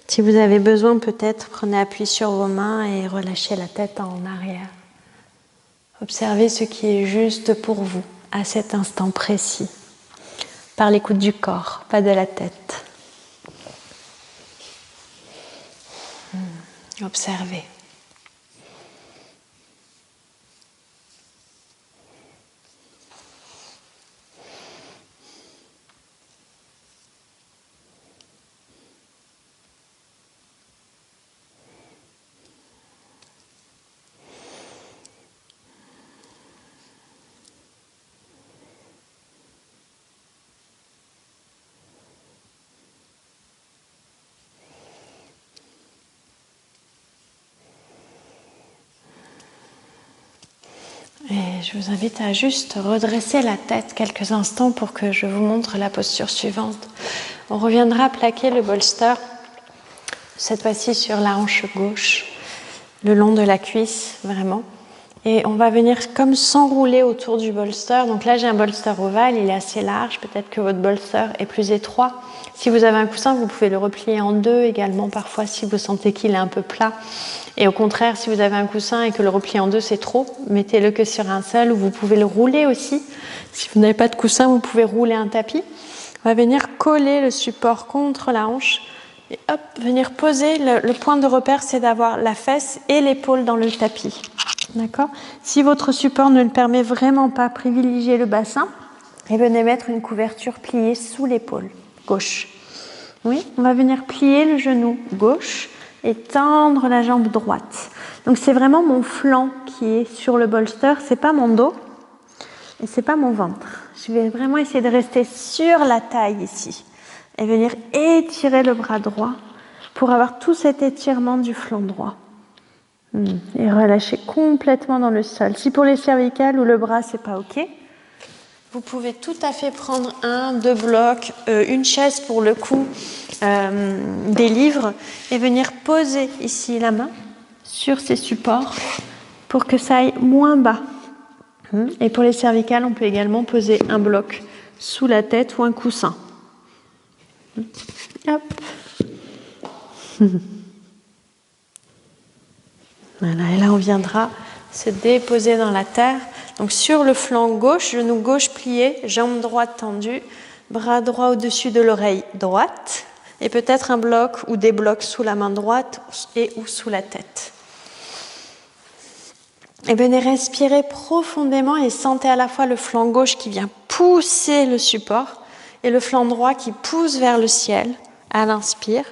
Si vous avez besoin, peut-être, prenez appui sur vos mains et relâchez la tête en arrière. Observez ce qui est juste pour vous à cet instant précis, par l'écoute du corps, pas de la tête. Observez. Et je vous invite à juste redresser la tête quelques instants pour que je vous montre la posture suivante. On reviendra plaquer le bolster, cette fois-ci sur la hanche gauche, le long de la cuisse, vraiment. Et on va venir comme s'enrouler autour du bolster. Donc là, j'ai un bolster ovale, il est assez large. Peut-être que votre bolster est plus étroit. Si vous avez un coussin, vous pouvez le replier en deux également, parfois, si vous sentez qu'il est un peu plat. Et au contraire, si vous avez un coussin et que le replier en deux, c'est trop, mettez-le que sur un seul, ou vous pouvez le rouler aussi. Si vous n'avez pas de coussin, vous pouvez rouler un tapis. On va venir coller le support contre la hanche. Et hop, venir poser. Le point de repère, c'est d'avoir la fesse et l'épaule dans le tapis. D'accord ? Si votre support ne le permet vraiment pas, privilégiez le bassin et venez mettre une couverture pliée sous l'épaule gauche. Oui, on va venir plier le genou gauche et tendre la jambe droite. Donc c'est vraiment mon flanc qui est sur le bolster, c'est pas mon dos et c'est pas mon ventre. Je vais vraiment essayer de rester sur la taille ici et venir étirer le bras droit pour avoir tout cet étirement du flanc droit. Et relâcher complètement dans le sol. Si pour les cervicales ou le bras, c'est pas OK, vous pouvez tout à fait prendre 1, 2 blocs, une chaise pour le cou, des livres et venir poser ici la main sur ces supports pour que ça aille moins bas. Et pour les cervicales, on peut également poser un bloc sous la tête ou un coussin. Hop. Voilà, et là on viendra se déposer dans la terre. Donc sur le flanc gauche, genou gauche plié, jambe droite tendue, bras droit au-dessus de l'oreille droite, et peut-être un bloc ou des blocs sous la main droite et ou sous la tête. Et venez respirer profondément et sentez à la fois le flanc gauche qui vient pousser le support et le flanc droit qui pousse vers le ciel à l'inspire.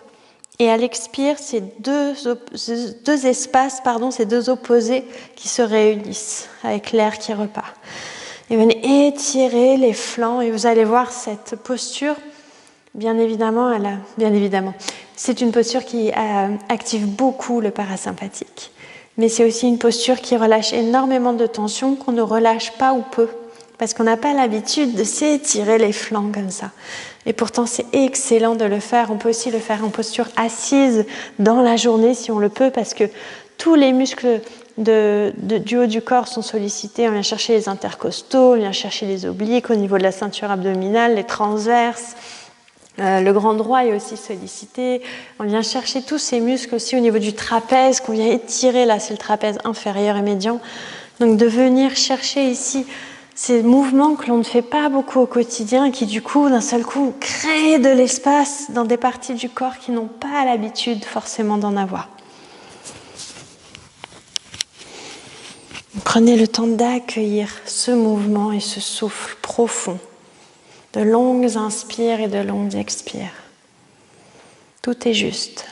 Et à l'expire, ces deux espaces, ces deux opposés qui se réunissent avec l'air qui repart. Et venez étirer les flancs et vous allez voir cette posture, bien évidemment, c'est une posture qui active beaucoup le parasympathique. Mais c'est aussi une posture qui relâche énormément de tension qu'on ne relâche pas ou peu. Parce qu'on n'a pas l'habitude de s'étirer les flancs comme ça. Et pourtant, c'est excellent de le faire. On peut aussi le faire en posture assise dans la journée si on le peut, parce que tous les muscles du haut du corps sont sollicités. On vient chercher les intercostaux, on vient chercher les obliques au niveau de la ceinture abdominale, les transverses. Le grand droit est aussi sollicité. On vient chercher tous ces muscles aussi au niveau du trapèze qu'on vient étirer. Là, c'est le trapèze inférieur et médian. Donc, de venir chercher ici ces mouvements que l'on ne fait pas beaucoup au quotidien et qui, du coup, d'un seul coup, créent de l'espace dans des parties du corps qui n'ont pas l'habitude forcément d'en avoir. Prenez le temps d'accueillir ce mouvement et ce souffle profond. De longues inspires et de longues expires. Tout est juste.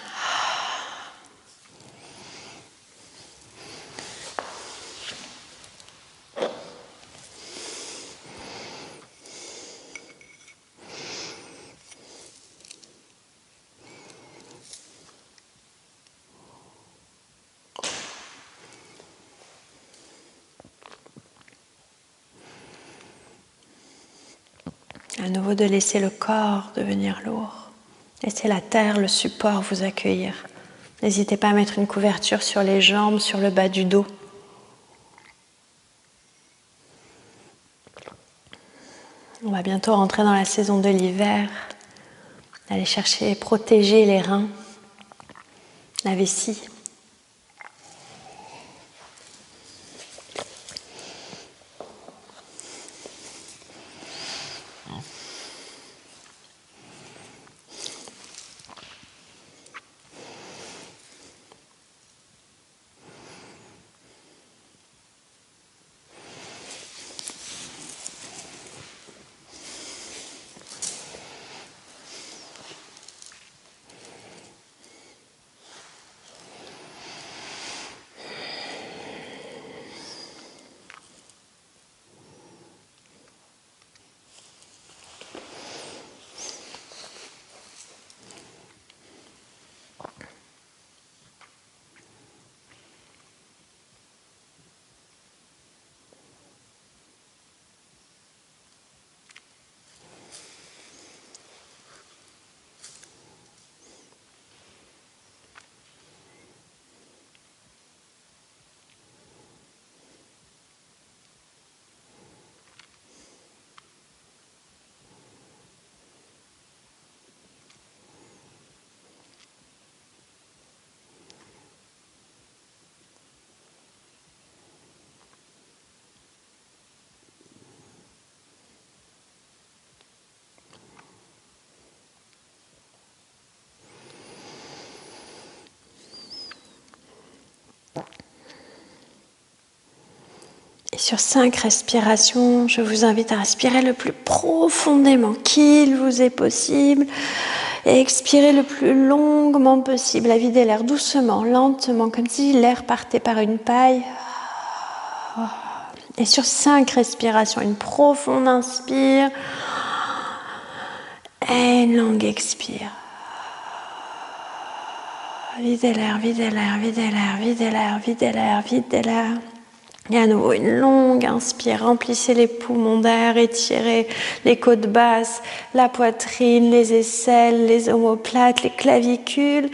À nouveau de laisser le corps devenir lourd. Laissez la terre, le support vous accueillir. N'hésitez pas à mettre une couverture sur les jambes, sur le bas du dos. On va bientôt rentrer dans la saison de l'hiver. Aller chercher et protéger les reins, la vessie. Sur 5 respirations, je vous invite à respirer le plus profondément qu'il vous est possible et expirer le plus longuement possible, à vider l'air doucement, lentement, comme si l'air partait par une paille. Et sur 5 respirations, une profonde inspire et une longue expire. Videz l'air, videz l'air, videz l'air, videz l'air, videz l'air, videz l'air. Et à nouveau une longue inspire, remplissez les poumons d'air, étirez les côtes basses, la poitrine, les aisselles, les omoplates, les clavicules.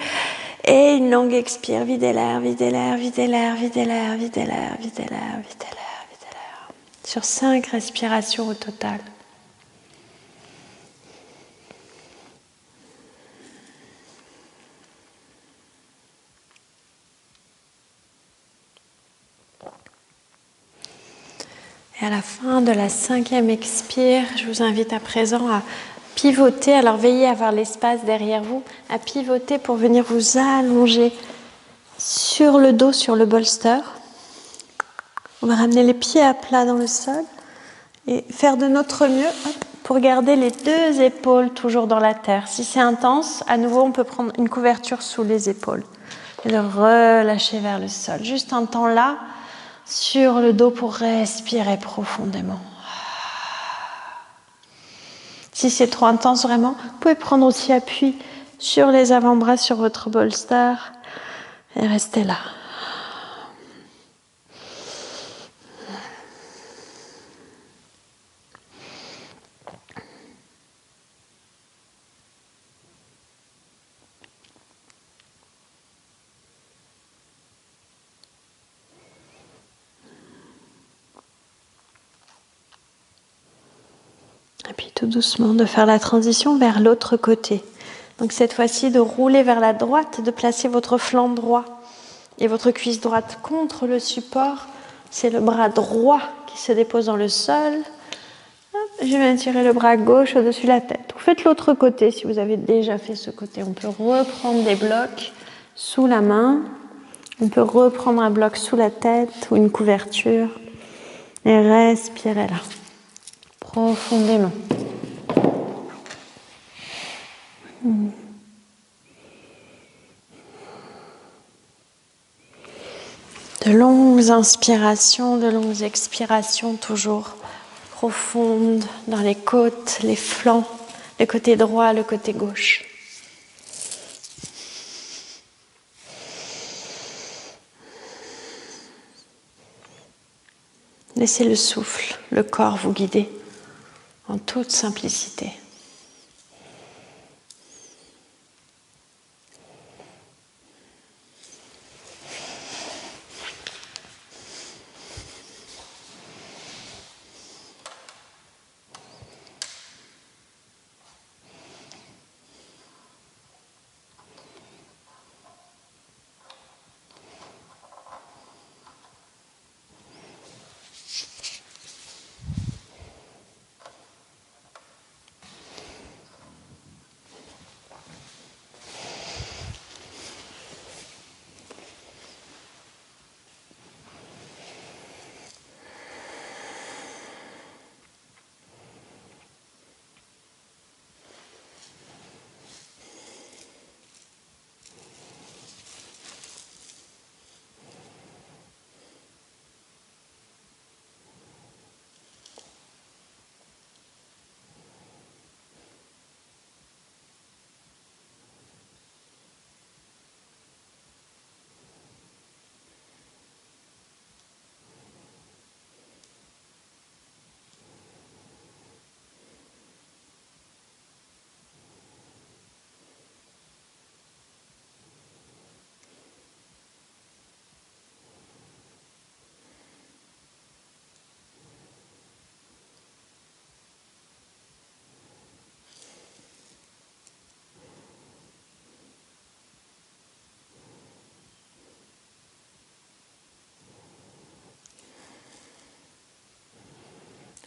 Et une longue expire, videz l'air, videz l'air, videz l'air, videz l'air, videz l'air, videz l'air, videz l'air, videz l'air. Sur 5 respirations au total. Et à la fin de la 5e expire, je vous invite à présent à pivoter. Alors veillez à avoir l'espace derrière vous, à pivoter pour venir vous allonger sur le dos, sur le bolster. On va ramener les pieds à plat dans le sol et faire de notre mieux pour garder les 2 épaules toujours dans la terre. Si c'est intense, à nouveau, on peut prendre une couverture sous les épaules et le relâcher vers le sol. Juste un temps là, sur le dos pour respirer profondément. Si c'est trop intense vraiment, vous pouvez prendre aussi appui sur les avant-bras, sur votre bolster et rester là. Et puis tout doucement de faire la transition vers l'autre côté. Donc cette fois-ci de rouler vers la droite, de placer votre flanc droit et votre cuisse droite contre le support. C'est le bras droit qui se dépose dans le sol. Je viens tirer le bras gauche au-dessus de la tête. Vous faites l'autre côté si vous avez déjà fait ce côté. On peut reprendre des blocs sous la main. On peut reprendre un bloc sous la tête ou une couverture. Et respirez là, profondément. De longues inspirations, de longues expirations, toujours profondes dans les côtes, les flancs, le côté droit, le côté gauche. Laissez le souffle, le corps vous guider en toute simplicité.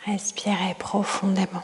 Respirez profondément.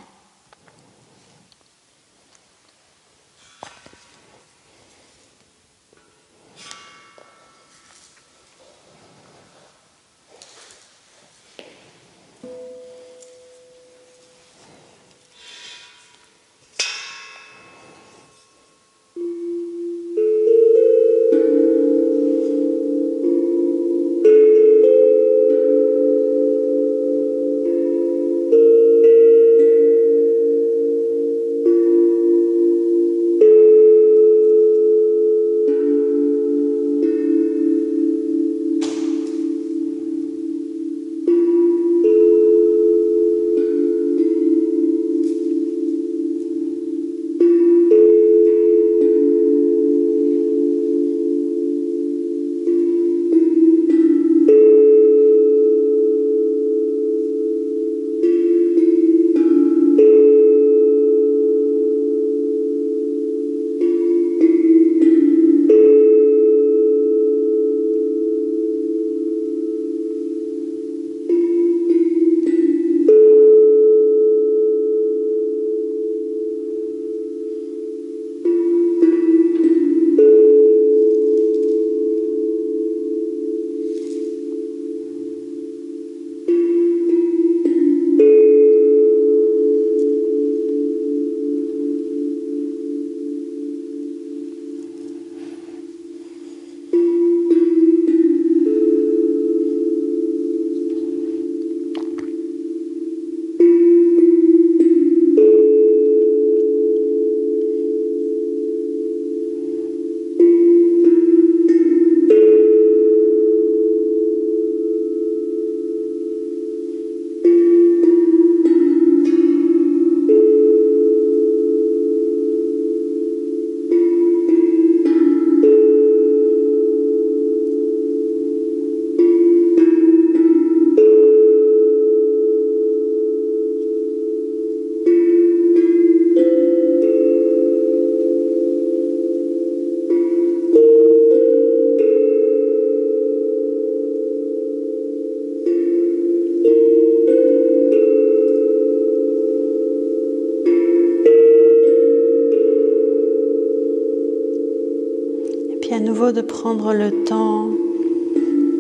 nouveau de prendre le temps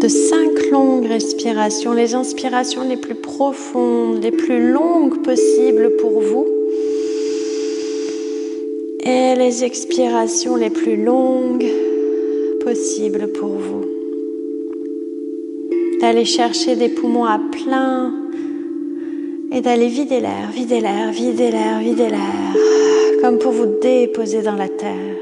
de 5 longues respirations, les inspirations les plus profondes, les plus longues possibles pour vous, et les expirations les plus longues possibles pour vous. D'aller chercher des poumons à plein et d'aller vider l'air, vider l'air, vider l'air, vider l'air, comme pour vous déposer dans la terre.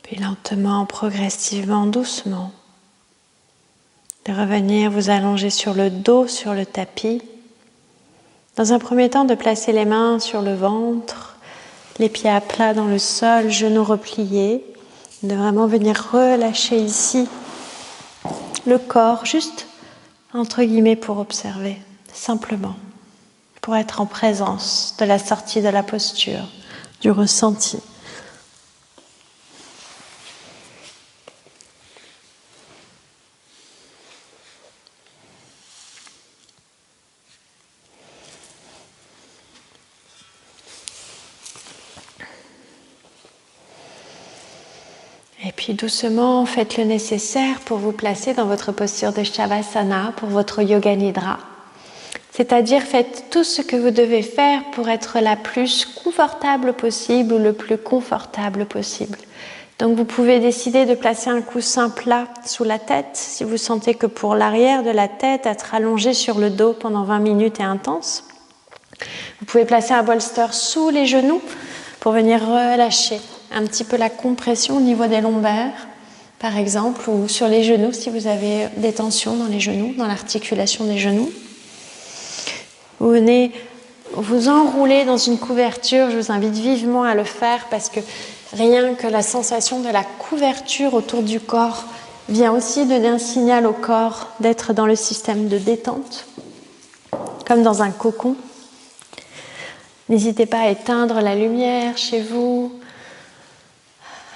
Puis lentement, progressivement, doucement, de revenir vous allonger sur le dos, sur le tapis. Dans un premier temps, de placer les mains sur le ventre, les pieds à plat dans le sol, genoux repliés, de vraiment venir relâcher ici le corps, juste entre guillemets pour observer, simplement, pour être en présence de la sortie de la posture, du ressenti. Et puis doucement, faites le nécessaire pour vous placer dans votre posture de Shavasana, pour votre Yoga Nidra. C'est-à-dire faites tout ce que vous devez faire pour être la plus confortable possible ou le plus confortable possible. Donc vous pouvez décider de placer un coussin plat sous la tête si vous sentez que pour l'arrière de la tête, être allongé sur le dos pendant 20 minutes est intense. Vous pouvez placer un bolster sous les genoux pour venir relâcher un petit peu la compression au niveau des lombaires, par exemple, ou sur les genoux si vous avez des tensions dans les genoux, dans l'articulation des genoux. Vous venez vous enrouler dans une couverture, je vous invite vivement à le faire parce que rien que la sensation de la couverture autour du corps vient aussi donner un signal au corps d'être dans le système de détente, comme dans un cocon. N'hésitez pas à éteindre la lumière chez vous,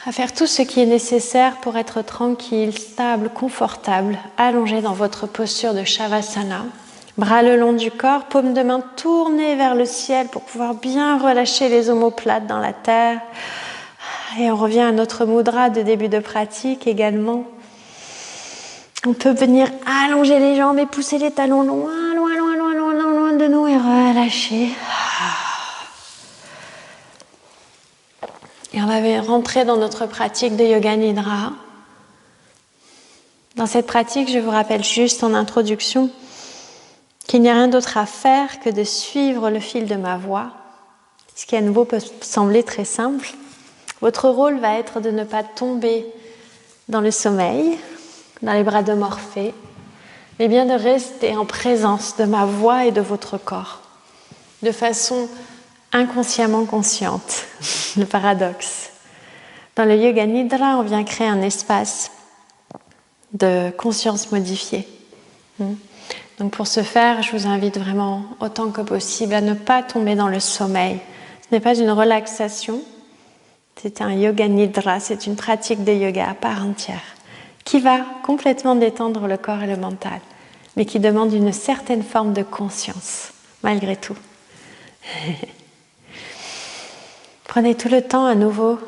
à faire tout ce qui est nécessaire pour être tranquille, stable, confortable, allongé dans votre posture de Shavasana. Bras le long du corps, paume de main tournée vers le ciel pour pouvoir bien relâcher les omoplates dans la terre. Et on revient à notre mudra de début de pratique également. On peut venir allonger les jambes et pousser les talons loin, loin, loin, loin, loin, loin, loin de nous et relâcher. Et on va rentrer dans notre pratique de Yoga Nidra. Dans cette pratique, je vous rappelle juste en introduction qu'il n'y a rien d'autre à faire que de suivre le fil de ma voix, ce qui à nouveau peut sembler très simple. Votre rôle va être de ne pas tomber dans le sommeil, dans les bras de Morphée, mais bien de rester en présence de ma voix et de votre corps, de façon inconsciemment consciente, le paradoxe. Dans le Yoga Nidra, on vient créer un espace de conscience modifiée. Donc pour ce faire, je vous invite vraiment autant que possible à ne pas tomber dans le sommeil. Ce n'est pas une relaxation, c'est un Yoga Nidra, c'est une pratique de yoga à part entière qui va complètement détendre le corps et le mental, mais qui demande une certaine forme de conscience, malgré tout. Prenez tout le temps à nouveau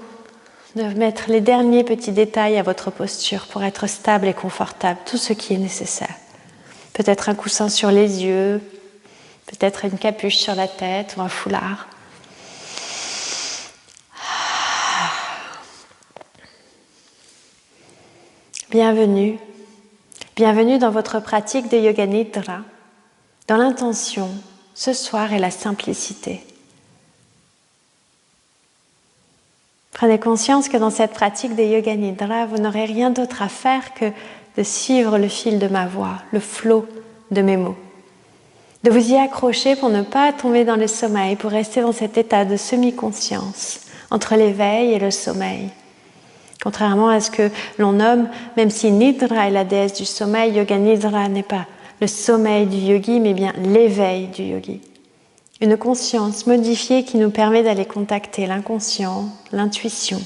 de mettre les derniers petits détails à votre posture pour être stable et confortable, tout ce qui est nécessaire. Peut-être un coussin sur les yeux, peut-être une capuche sur la tête ou un foulard. Bienvenue, bienvenue dans votre pratique de Yoga Nidra, dans l'intention, ce soir est la simplicité. Prenez conscience que dans cette pratique des Yoga Nidra, vous n'aurez rien d'autre à faire que de suivre le fil de ma voix, le flot de mes mots. De vous y accrocher pour ne pas tomber dans le sommeil, pour rester dans cet état de semi-conscience, entre l'éveil et le sommeil. Contrairement à ce que l'on nomme, même si Nidra est la déesse du sommeil, Yoga Nidra n'est pas le sommeil du yogi, mais bien l'éveil du yogi. Une conscience modifiée qui nous permet d'aller contacter l'inconscient, l'intuition,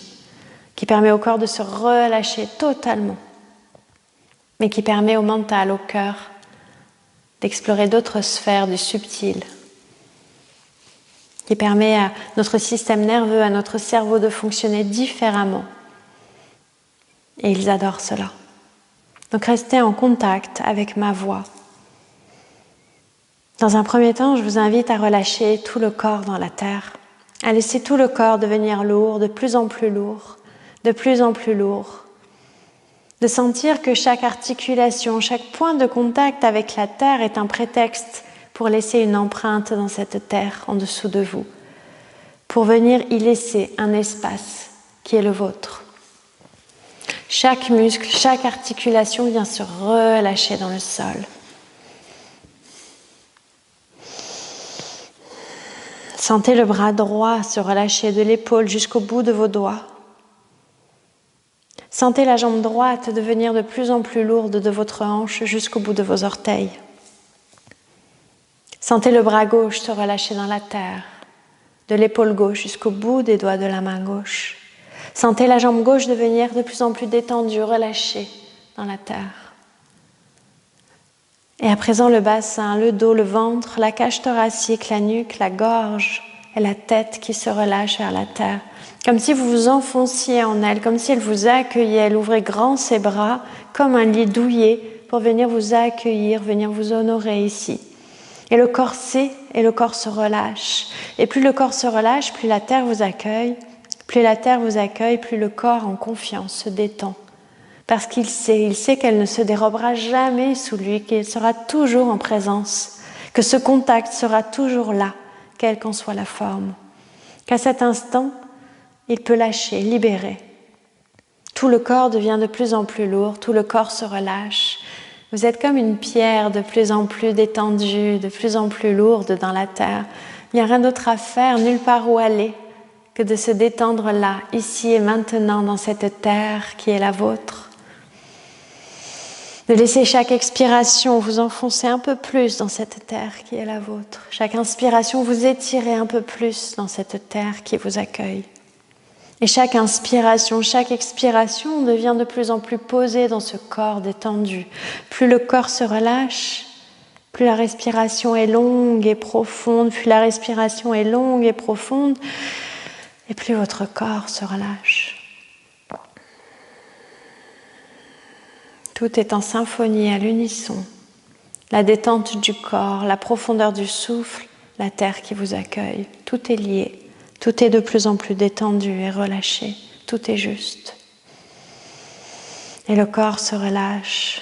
qui permet au corps de se relâcher totalement, mais qui permet au mental, au cœur, d'explorer d'autres sphères du subtil, qui permet à notre système nerveux, à notre cerveau de fonctionner différemment. Et ils adorent cela. Donc restez en contact avec ma voix. Dans un premier temps, je vous invite à relâcher tout le corps dans la terre, à laisser tout le corps devenir lourd, de plus en plus lourd, de plus en plus lourd. De sentir que chaque articulation, chaque point de contact avec la terre est un prétexte pour laisser une empreinte dans cette terre en dessous de vous, pour venir y laisser un espace qui est le vôtre. Chaque muscle, chaque articulation vient se relâcher dans le sol. Sentez le bras droit se relâcher de l'épaule jusqu'au bout de vos doigts. Sentez la jambe droite devenir de plus en plus lourde de votre hanche jusqu'au bout de vos orteils. Sentez le bras gauche se relâcher dans la terre, de l'épaule gauche jusqu'au bout des doigts de la main gauche. Sentez la jambe gauche devenir de plus en plus détendue, relâchée dans la terre. Et à présent, le bassin, le dos, le ventre, la cage thoracique, la nuque, la gorge et la tête qui se relâchent vers la terre. Comme si vous vous enfonciez en elle, comme si elle vous accueillait. Elle ouvrait grand ses bras comme un lit douillet pour venir vous accueillir, venir vous honorer ici. Et le corps sait et le corps se relâche. Et plus le corps se relâche, plus la terre vous accueille. Plus la terre vous accueille, plus le corps en confiance se détend. Parce qu'il sait qu'elle ne se dérobera jamais sous lui, qu'il sera toujours en présence, que ce contact sera toujours là, quelle qu'en soit la forme. Qu'à cet instant, il peut lâcher, libérer. Tout le corps devient de plus en plus lourd, tout le corps se relâche. Vous êtes comme une pierre de plus en plus détendue, de plus en plus lourde dans la terre. Il n'y a rien d'autre à faire, nulle part où aller, que de se détendre là, ici et maintenant, dans cette terre qui est la vôtre. De laisser chaque expiration vous enfoncer un peu plus dans cette terre qui est la vôtre. Chaque inspiration vous étirer un peu plus dans cette terre qui vous accueille. Et chaque inspiration, chaque expiration devient de plus en plus posée dans ce corps détendu. Plus le corps se relâche, plus la respiration est longue et profonde, plus la respiration est longue et profonde, et plus votre corps se relâche. Tout est en symphonie à l'unisson. La détente du corps, la profondeur du souffle, la terre qui vous accueille. Tout est lié. Tout est de plus en plus détendu et relâché. Tout est juste. Et le corps se relâche.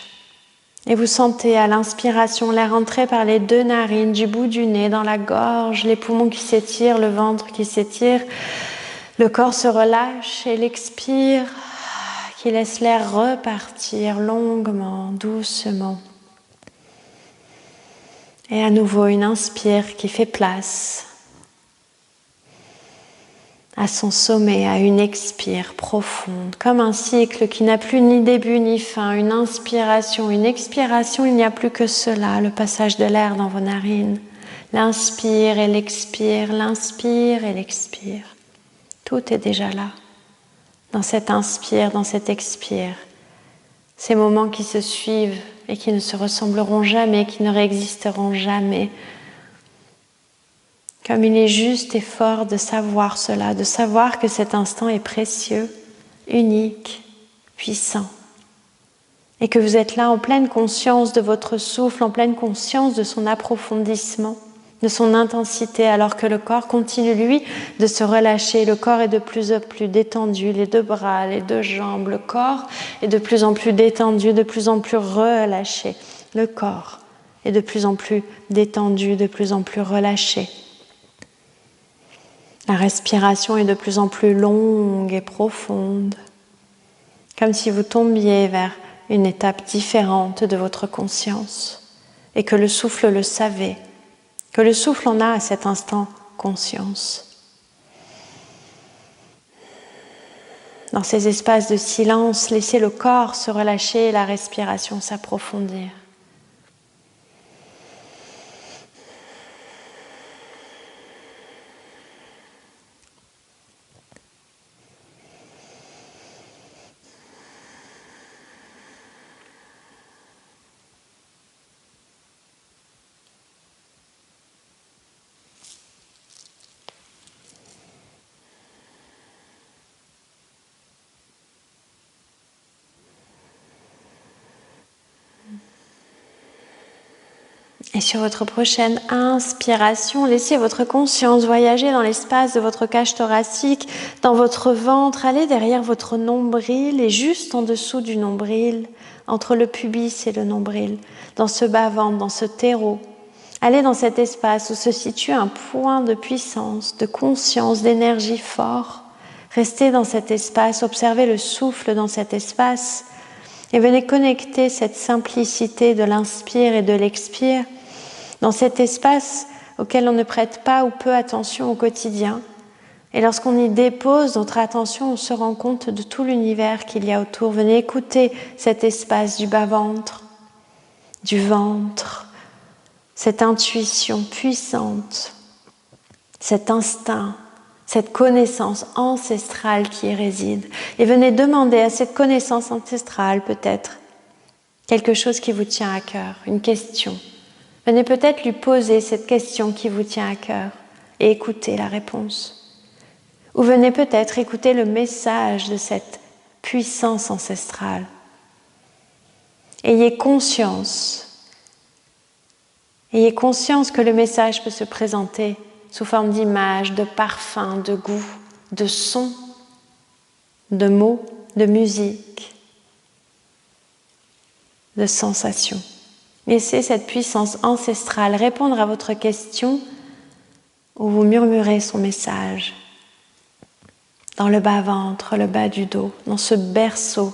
Et vous sentez à l'inspiration l'air entrer par les deux narines, du bout du nez, dans la gorge, les poumons qui s'étirent, le ventre qui s'étire. Le corps se relâche et l'expire, qui laisse l'air repartir longuement, doucement. Et à nouveau une inspire qui fait place à son sommet, à une expire profonde, comme un cycle qui n'a plus ni début ni fin, une inspiration, une expiration, il n'y a plus que cela, le passage de l'air dans vos narines. L'inspire et l'expire, l'inspire et l'expire. Tout est déjà là, dans cet inspire, dans cet expire. Ces moments qui se suivent et qui ne se ressembleront jamais, qui ne réexisteront jamais. Comme il est juste et fort de savoir cela, de savoir que cet instant est précieux, unique, puissant. Et que vous êtes là en pleine conscience de votre souffle, en pleine conscience de son approfondissement, de son intensité, alors que le corps continue, lui, de se relâcher. Le corps est de plus en plus détendu, les deux bras, les deux jambes, le corps est de plus en plus détendu, de plus en plus relâché. Le corps est de plus en plus détendu, de plus en plus relâché. La respiration est de plus en plus longue et profonde, comme si vous tombiez vers une étape différente de votre conscience et que le souffle le savait, que le souffle en a à cet instant conscience. Dans ces espaces de silence, laissez le corps se relâcher et la respiration s'approfondir. Et sur votre prochaine inspiration, laissez votre conscience voyager dans l'espace de votre cage thoracique, dans votre ventre, allez derrière votre nombril et juste en dessous du nombril, entre le pubis et le nombril, dans ce bas-ventre, dans ce terreau. Allez dans cet espace où se situe un point de puissance, de conscience, d'énergie fort. Restez dans cet espace, observez le souffle dans cet espace et venez connecter cette simplicité de l'inspire et de l'expire dans cet espace auquel on ne prête pas ou peu attention au quotidien. Et lorsqu'on y dépose notre attention, on se rend compte de tout l'univers qu'il y a autour. Venez écouter cet espace du bas-ventre, du ventre, cette intuition puissante, cet instinct, cette connaissance ancestrale qui y réside. Et venez demander à cette connaissance ancestrale peut-être quelque chose qui vous tient à cœur, une question. Venez peut-être lui poser cette question qui vous tient à cœur et écouter la réponse. Ou venez peut-être écouter le message de cette puissance ancestrale. Ayez conscience que le message peut se présenter sous forme d'images, de parfums, de goûts, de sons, de mots, de musique, de sensations. Laissez cette puissance ancestrale répondre à votre question ou vous murmurez son message dans le bas-ventre, le bas du dos, dans ce berceau.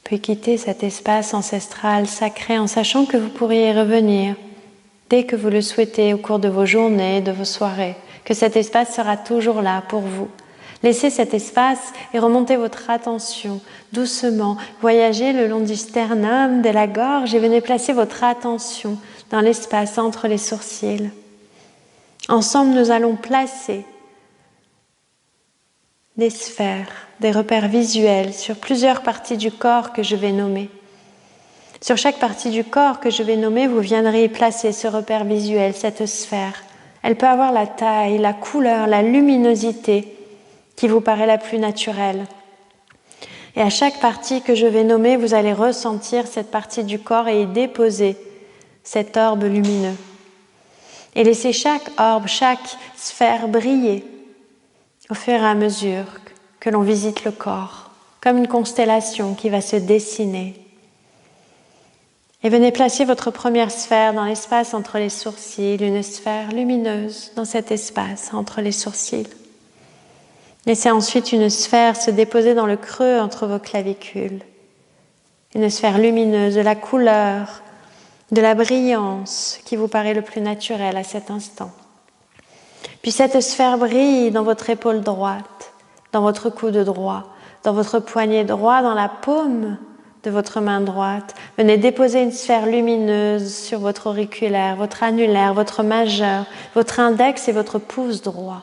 Puis quitter cet espace ancestral sacré en sachant que vous pourriez y revenir dès que vous le souhaitez au cours de vos journées, de vos soirées, que cet espace sera toujours là pour vous. Laissez cet espace et remontez votre attention doucement, voyagez le long du sternum, de la gorge et venez placer votre attention dans l'espace entre les sourcils. Ensemble, nous allons placer des sphères, des repères visuels sur plusieurs parties du corps que je vais nommer. Sur chaque partie du corps que je vais nommer, vous viendrez placer ce repère visuel, cette sphère. Elle peut avoir la taille, la couleur, la luminosité qui vous paraît la plus naturelle. Et à chaque partie que je vais nommer, vous allez ressentir cette partie du corps et y déposer cet orbe lumineux. Et laissez chaque orbe, chaque sphère briller au fur et à mesure que l'on visite le corps, comme une constellation qui va se dessiner. Et venez placer votre première sphère dans l'espace entre les sourcils, une sphère lumineuse dans cet espace entre les sourcils. Laissez ensuite une sphère se déposer dans le creux entre vos clavicules. Une sphère lumineuse de la couleur, de la brillance qui vous paraît le plus naturel à cet instant. Puis cette sphère brille dans votre épaule droite, dans votre coude droit, dans votre poignet droit, dans la paume de votre main droite. Venez déposer une sphère lumineuse sur votre auriculaire, votre annulaire, votre majeur, votre index et votre pouce droit.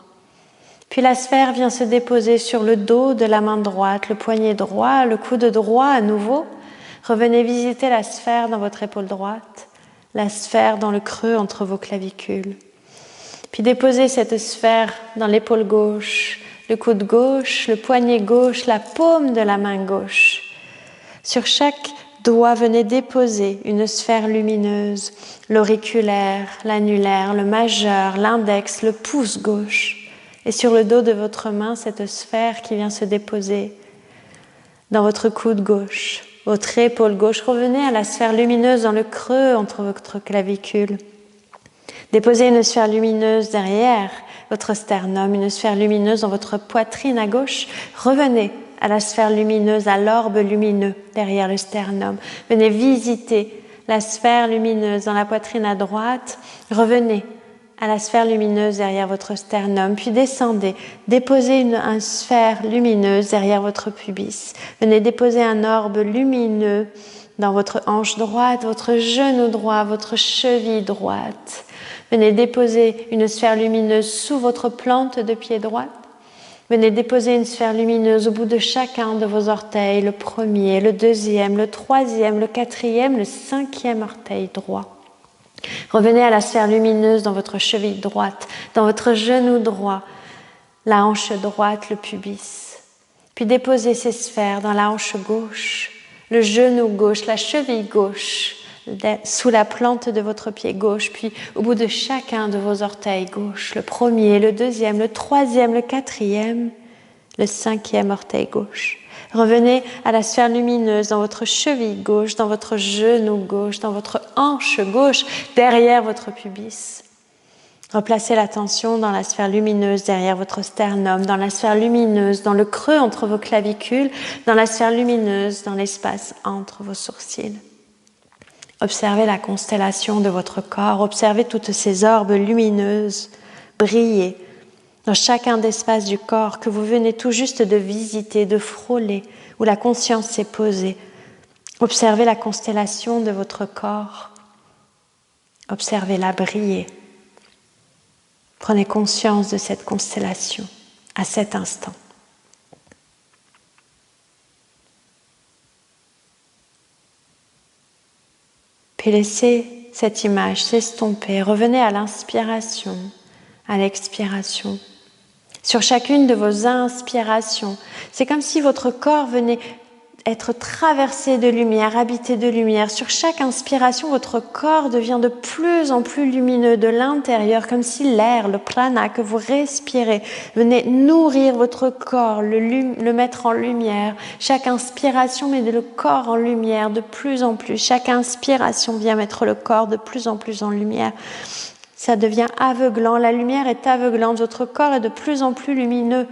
Puis la sphère vient se déposer sur le dos de la main droite, le poignet droit, le coude droit à nouveau. Revenez visiter la sphère dans votre épaule droite, la sphère dans le creux entre vos clavicules. Puis déposez cette sphère dans l'épaule gauche, le coude gauche, le poignet gauche, la paume de la main gauche. Sur chaque doigt, venez déposer une sphère lumineuse, l'auriculaire, l'annulaire, le majeur, l'index, le pouce gauche. Et sur le dos de votre main, cette sphère qui vient se déposer dans votre coude gauche, votre épaule gauche. Revenez à la sphère lumineuse dans le creux entre votre clavicule. Déposez une sphère lumineuse derrière votre sternum, une sphère lumineuse dans votre poitrine à gauche. Revenez à la sphère lumineuse, à l'orbe lumineux derrière le sternum. Venez visiter la sphère lumineuse dans la poitrine à droite. Revenez à la sphère lumineuse derrière votre sternum, puis descendez. Déposez une sphère lumineuse derrière votre pubis. Venez déposer un orbe lumineux dans votre hanche droite, votre genou droit, votre cheville droite. Venez déposer une sphère lumineuse sous votre plante de pied droite. Venez déposer une sphère lumineuse au bout de chacun de vos orteils, le premier, le deuxième, le troisième, le quatrième, le cinquième orteil droit. Revenez à la sphère lumineuse dans votre cheville droite, dans votre genou droit, la hanche droite, le pubis. Puis déposez ces sphères dans la hanche gauche, le genou gauche, la cheville gauche, sous la plante de votre pied gauche, puis au bout de chacun de vos orteils gauche, le premier, le deuxième, le troisième, le quatrième, le cinquième orteil gauche. Revenez à la sphère lumineuse dans votre cheville gauche, dans votre genou gauche, dans votre hanche gauche, derrière votre pubis. Replacez l'attention dans la sphère lumineuse derrière votre sternum, dans la sphère lumineuse dans le creux entre vos clavicules, dans la sphère lumineuse dans l'espace entre vos sourcils. Observez la constellation de votre corps, observez toutes ces orbes lumineuses briller dans chacun des espaces du corps que vous venez tout juste de visiter, de frôler, où la conscience s'est posée. Observez la constellation de votre corps, observez-la briller. Prenez conscience de cette constellation à cet instant. Puis laissez cette image s'estomper. Revenez à l'inspiration, à l'expiration. Sur chacune de vos inspirations, c'est comme si votre corps venait être traversé de lumière, habité de lumière. Sur chaque inspiration, votre corps devient de plus en plus lumineux de l'intérieur, comme si l'air, le prana que vous respirez, venait nourrir votre corps, le mettre en lumière. Chaque inspiration met le corps en lumière de plus en plus. Chaque inspiration vient mettre le corps de plus en plus en lumière. Ça devient aveuglant, la lumière est aveuglante, votre corps est de plus en plus lumineux.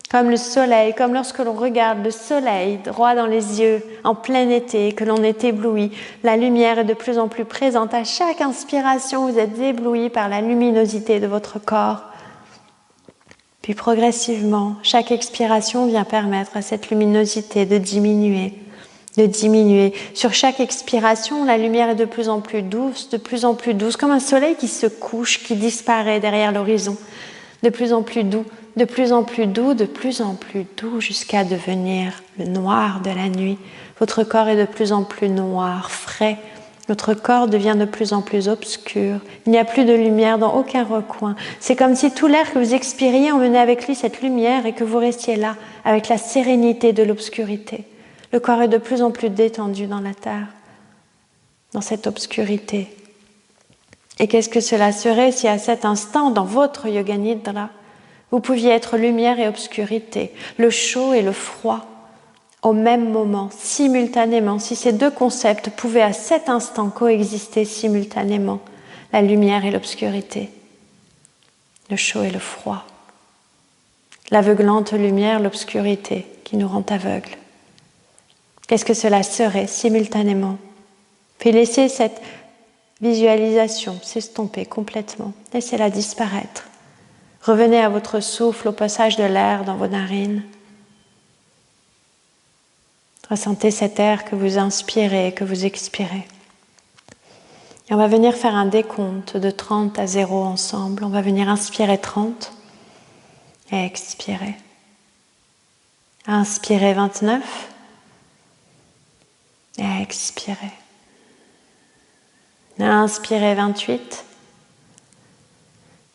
Comme le soleil, comme lorsque l'on regarde le soleil droit dans les yeux en plein été, que l'on est ébloui, la lumière est de plus en plus présente. À chaque inspiration, vous êtes ébloui par la luminosité de votre corps. Puis progressivement, chaque expiration vient permettre à cette luminosité de diminuer. Sur chaque expiration, la lumière est de plus en plus douce, comme un soleil qui se couche, qui disparaît derrière l'horizon. De plus en plus doux, de plus en plus doux, de plus en plus doux, jusqu'à devenir le noir de la nuit. Votre corps est de plus en plus noir, frais. Votre corps devient de plus en plus obscur. Il n'y a plus de lumière dans aucun recoin. C'est comme si tout l'air que vous expiriez emmenait avec lui cette lumière et que vous restiez là, avec la sérénité de l'obscurité. Le corps est de plus en plus détendu dans la terre, dans cette obscurité. Et qu'est-ce que cela serait si à cet instant, dans votre Yoga Nidra, vous pouviez être lumière et obscurité, le chaud et le froid, au même moment, simultanément, si ces deux concepts pouvaient à cet instant coexister simultanément, la lumière et l'obscurité, le chaud et le froid, l'aveuglante lumière, l'obscurité qui nous rend aveugles. Qu'est-ce que cela serait simultanément? Puis laissez cette visualisation s'estomper complètement, laissez-la disparaître. Revenez à votre souffle, au passage de l'air dans vos narines. Ressentez cet air que vous inspirez et que vous expirez. Et on va venir faire un décompte de 30 à 0 ensemble. On va venir inspirer 30 et expirer. Inspirez 29 et expirer. Inspirez 28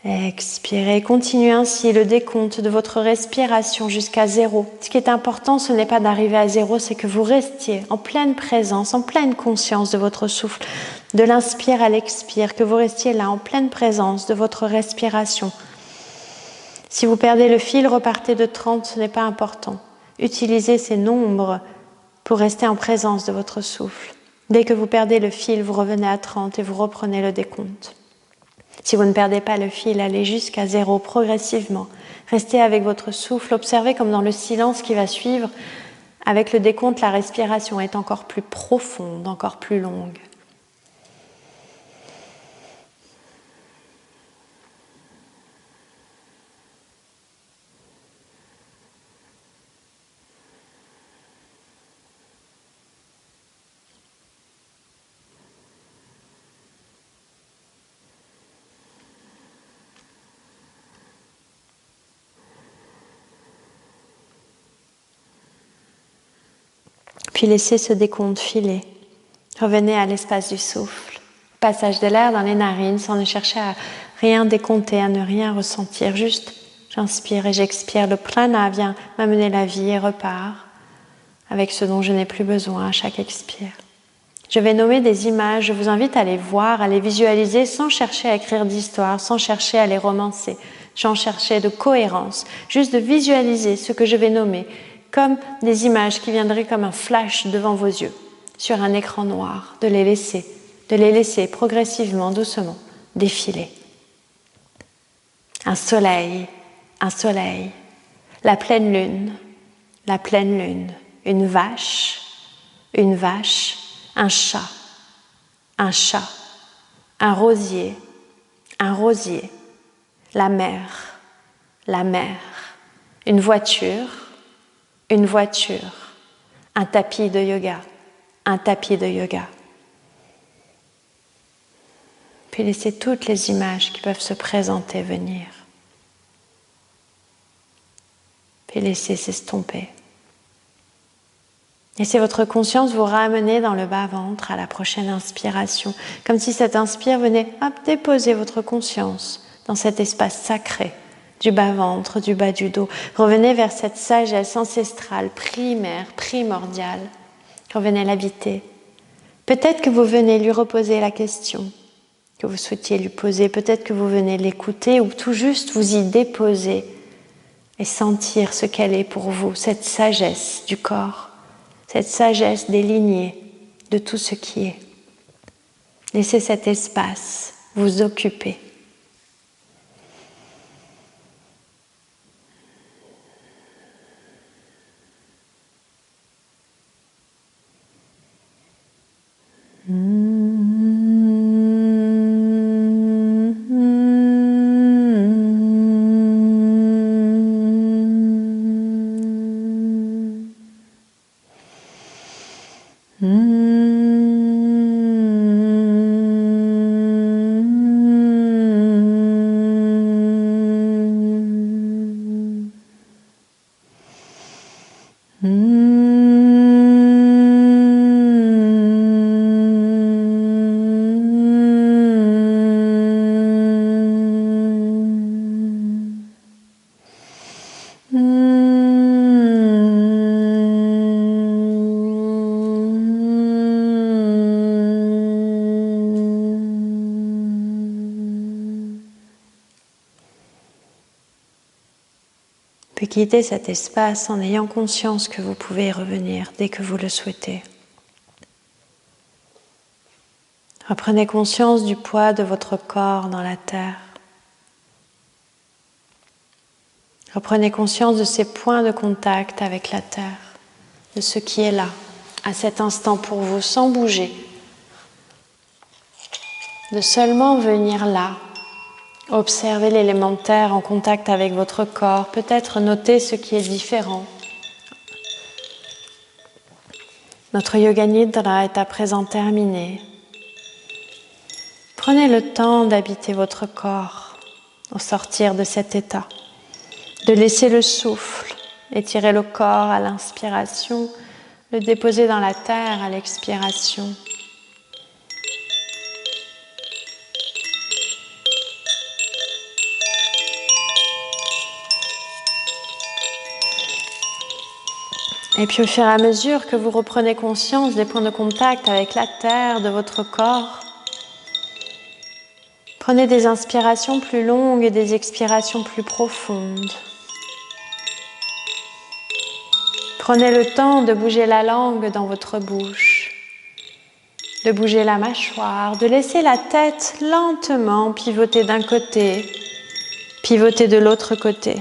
et expirez. Continuez ainsi le décompte de votre respiration jusqu'à 0. Ce qui est important, ce n'est pas d'arriver à 0, c'est que vous restiez en pleine présence, en pleine conscience de votre souffle, de l'inspire à l'expire, que vous restiez là en pleine présence de votre respiration. Si vous perdez le fil, repartez de 30, ce n'est pas important. Utilisez ces nombres pour rester en présence de votre souffle. Dès que vous perdez le fil, vous revenez à 30 et vous reprenez le décompte. Si vous ne perdez pas le fil, allez jusqu'à 0 progressivement. Restez avec votre souffle, observez comme dans le silence qui va suivre. Avec le décompte, la respiration est encore plus profonde, encore plus longue. Puis laissez ce décompte filer. Revenez à l'espace du souffle. Passage de l'air dans les narines sans ne chercher à rien décompter, à ne rien ressentir. Juste, j'inspire et j'expire. Le prana vient m'amener la vie et repart avec ce dont je n'ai plus besoin à chaque expire. Je vais nommer des images. Je vous invite à les voir, à les visualiser sans chercher à écrire d'histoire, sans chercher à les romancer, sans chercher de cohérence. Juste de visualiser ce que je vais nommer comme des images qui viendraient comme un flash devant vos yeux, sur un écran noir, de les laisser progressivement, doucement, défiler. Un soleil, la pleine lune, une vache, un chat, un rosier, la mer, une voiture, un tapis de yoga. Puis laissez toutes les images qui peuvent se présenter venir. Puis laissez s'estomper. Laissez votre conscience vous ramener dans le bas-ventre à la prochaine inspiration, comme si cette inspire venait déposer votre conscience dans cet espace sacré du bas-ventre, du bas du dos. Revenez vers cette sagesse ancestrale, primaire, primordiale. Revenez l'habiter. Peut-être que vous venez lui reposer la question que vous souhaitiez lui poser. Peut-être que vous venez l'écouter ou tout juste vous y déposer et sentir ce qu'elle est pour vous, cette sagesse du corps, cette sagesse des lignées, de tout ce qui est. Laissez cet espace vous occuper. quittez cet espace en ayant conscience que vous pouvez y revenir dès que vous le souhaitez. Reprenez conscience du poids de votre corps dans la terre. Reprenez conscience de ces points de contact avec la terre, de ce qui est là, à cet instant pour vous, sans bouger. De seulement venir là, observer l'élémentaire en contact avec votre corps, peut-être noter ce qui est différent. Notre Yoga Nidra est à présent terminé. Prenez le temps d'habiter votre corps au sortir de cet état, de laisser le souffle étirer le corps à l'inspiration, le déposer dans la terre à l'expiration. Et puis au fur et à mesure que vous reprenez conscience des points de contact avec la terre de votre corps, prenez des inspirations plus longues et des expirations plus profondes. Prenez le temps de bouger la langue dans votre bouche, de bouger la mâchoire, de laisser la tête lentement pivoter d'un côté, pivoter de l'autre côté.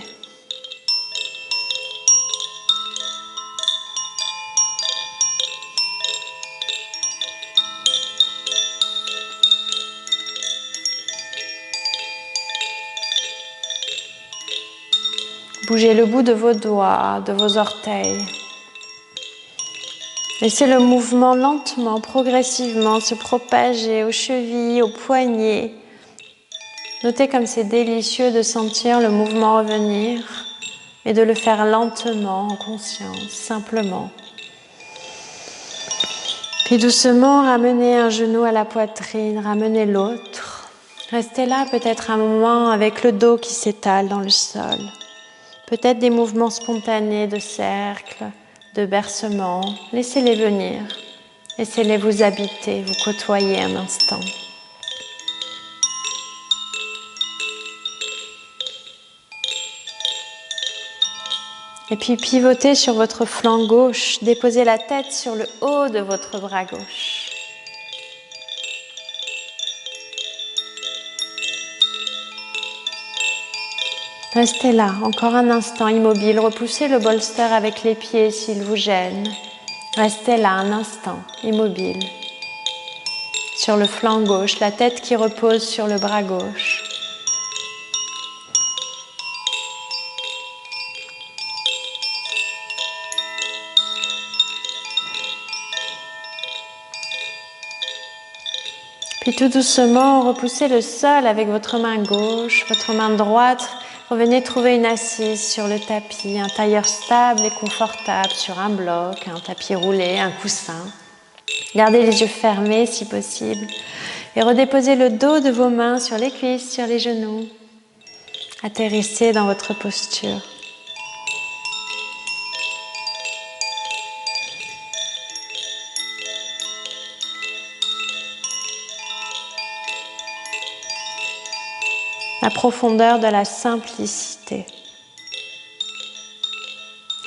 Bougez le bout de vos doigts, de vos orteils. Laissez le mouvement lentement, progressivement se propager aux chevilles, aux poignets. Notez comme c'est délicieux de sentir le mouvement revenir et de le faire lentement, en conscience, simplement. Puis doucement, ramenez un genou à la poitrine, ramenez l'autre. Restez là peut-être un moment avec le dos qui s'étale dans le sol. Peut-être des mouvements spontanés de cercle, de bercement. Laissez-les venir. Laissez-les vous habiter, vous côtoyer un instant. Et puis pivotez sur votre flanc gauche. Déposez la tête sur le haut de votre bras gauche. Restez là, encore un instant immobile. Repoussez le bolster avec les pieds s'il vous gêne. Restez là un instant, immobile. Sur le flanc gauche, la tête qui repose sur le bras gauche. Puis tout doucement, repoussez le sol avec votre main gauche, votre main droite. Revenez trouver une assise sur le tapis, un tailleur stable et confortable sur un bloc, un tapis roulé, un coussin. Gardez les yeux fermés si possible et redéposez le dos de vos mains sur les cuisses, sur les genoux. Atterrissez dans votre posture. La profondeur de la simplicité.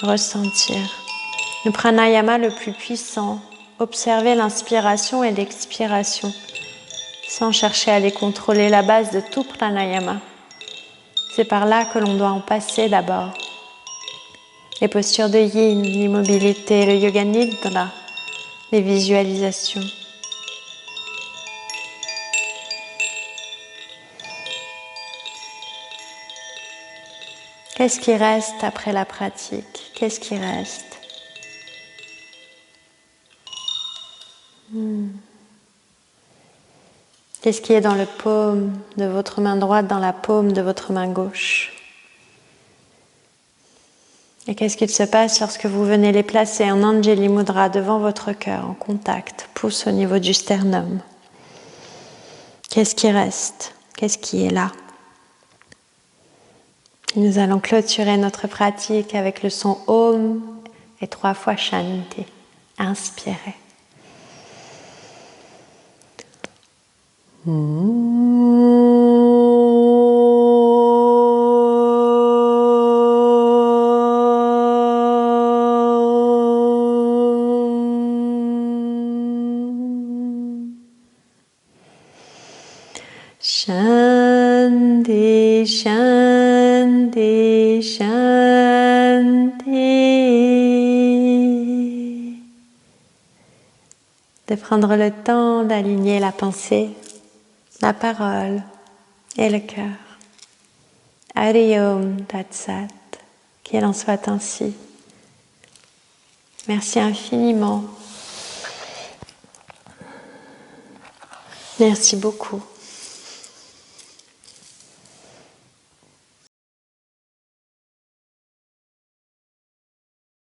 Ressentir. Le pranayama le plus puissant. Observer l'inspiration et l'expiration sans chercher à les contrôler, la base de tout pranayama. C'est par là que l'on doit en passer d'abord. Les postures de yin, l'immobilité, le yoga nidra, les visualisations. Qu'est-ce qui reste après la pratique? Qu'est-ce qui reste? Qu'est-ce qui est dans le paume de votre main droite, dans la paume de votre main gauche? Et qu'est-ce qu'il se passe lorsque vous venez les placer en Anjali Mudra devant votre cœur, en contact, pouce au niveau du sternum? Qu'est-ce qui reste? Qu'est-ce qui est là? Nous allons clôturer notre pratique avec le son Om et 3 fois Shanti. Inspirez. Om. Shanti, Shanti, Shanti. De prendre le temps d'aligner la pensée, la parole et le cœur. Hari Om Tat Sat, qu'il en soit ainsi. Merci infiniment. Merci beaucoup.